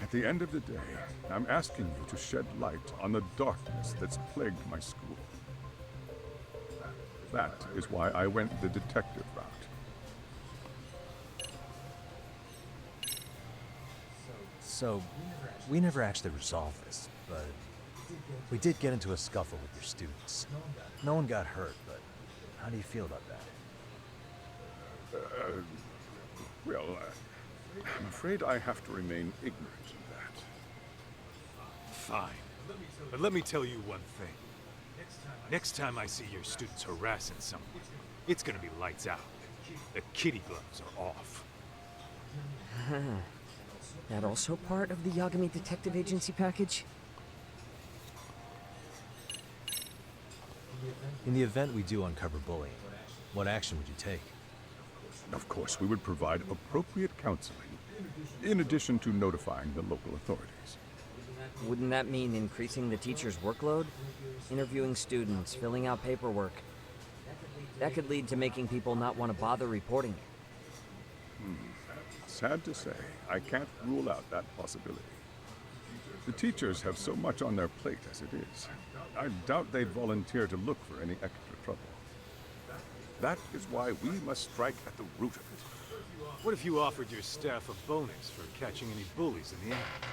At the end of the day, I'm asking you to shed light on the darkness that's plagued my school. That is why I went the detective route. So, we never actually resolved this, but we did get into a scuffle with your students. No one got hurt, but how do you feel about that? Well, I'm afraid I have to remain ignorant of that. Fine. But let me tell you one thing. Next time I see your students harassing someone, it's gonna be lights out. The kitty gloves are off. That also part of the Yagami Detective Agency package? In the event we do uncover bullying, what action would you take? Of course, we would provide appropriate counseling, in addition to notifying the local authorities. Wouldn't that mean increasing the teacher's workload? Interviewing students, filling out paperwork. That could lead to making people not want to bother reporting it. Sad to say, I can't rule out that possibility. The teachers have so much on their plate as it is. I doubt they'd volunteer to look for any extra trouble. That is why we must strike at the root of it. What if you offered your staff a bonus for catching any bullies in the act?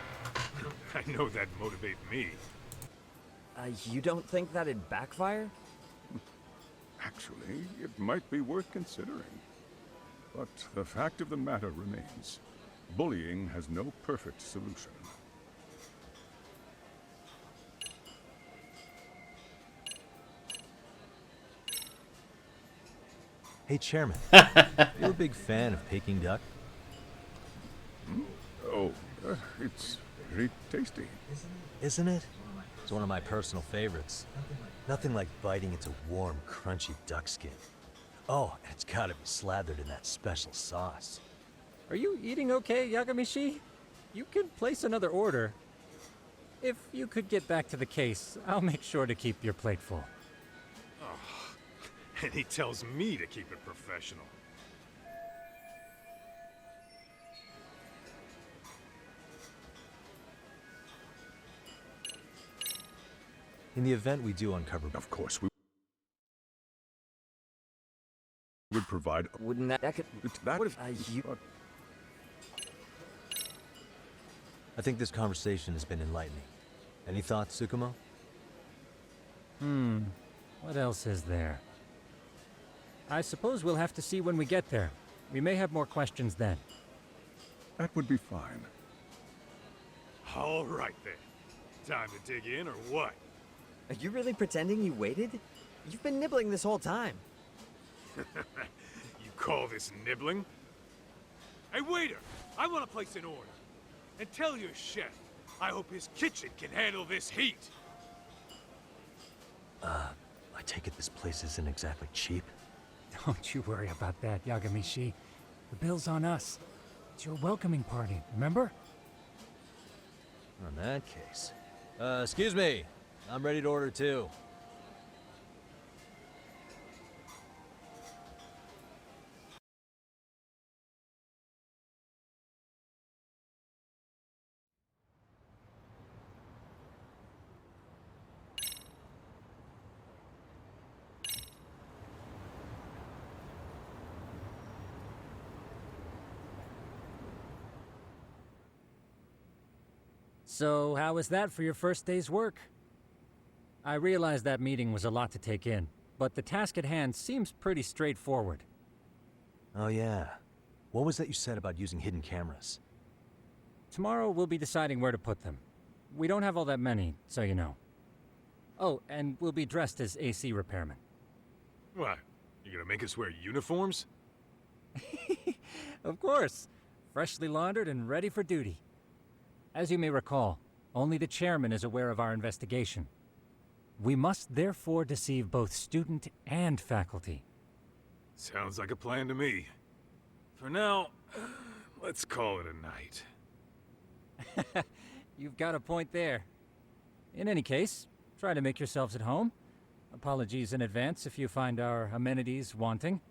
I know that'd motivate me. You don't think that'd backfire? Actually, it might be worth considering. But the fact of the matter remains, bullying has no perfect solution. Hey, Chairman, you a big fan of Peking duck? Oh, it's very tasty. Isn't it? It's one of my personal favorites. Nothing like biting into warm, crunchy duck skin. Oh, and it's gotta be slathered in that special sauce. Are you eating okay, Yagamishi? You could place another order. If you could get back to the case, I'll make sure to keep your plate full. And he tells me to keep it professional. In the event we do uncover... Of course, we would provide... Wouldn't that could... What if... I think this conversation has been enlightening. Any thoughts, Tsukumo? What else is there? I suppose we'll have to see when we get there. We may have more questions then. That would be fine. All right then. Time to dig in or what? Are you really pretending you waited? You've been nibbling this whole time. You call this nibbling? Hey, waiter! I want to place an order. And tell your chef, I hope his kitchen can handle this heat. I take it this place isn't exactly cheap? Don't you worry about that, Yagamishi. The bill's on us. It's your welcoming party, remember? In that case. Excuse me. I'm ready to order too. So, how was that for your first day's work? I realize that meeting was a lot to take in, but the task at hand seems pretty straightforward. Oh yeah. What was that you said about using hidden cameras? Tomorrow we'll be deciding where to put them. We don't have all that many, so you know. Oh, and we'll be dressed as AC repairmen. What? You gonna make us wear uniforms? Of course. Freshly laundered and ready for duty. As you may recall, only the chairman is aware of our investigation. We must therefore deceive both student and faculty. Sounds like a plan to me. For now, let's call it a night. You've got a point there. In any case, try to make yourselves at home. Apologies in advance if you find our amenities wanting.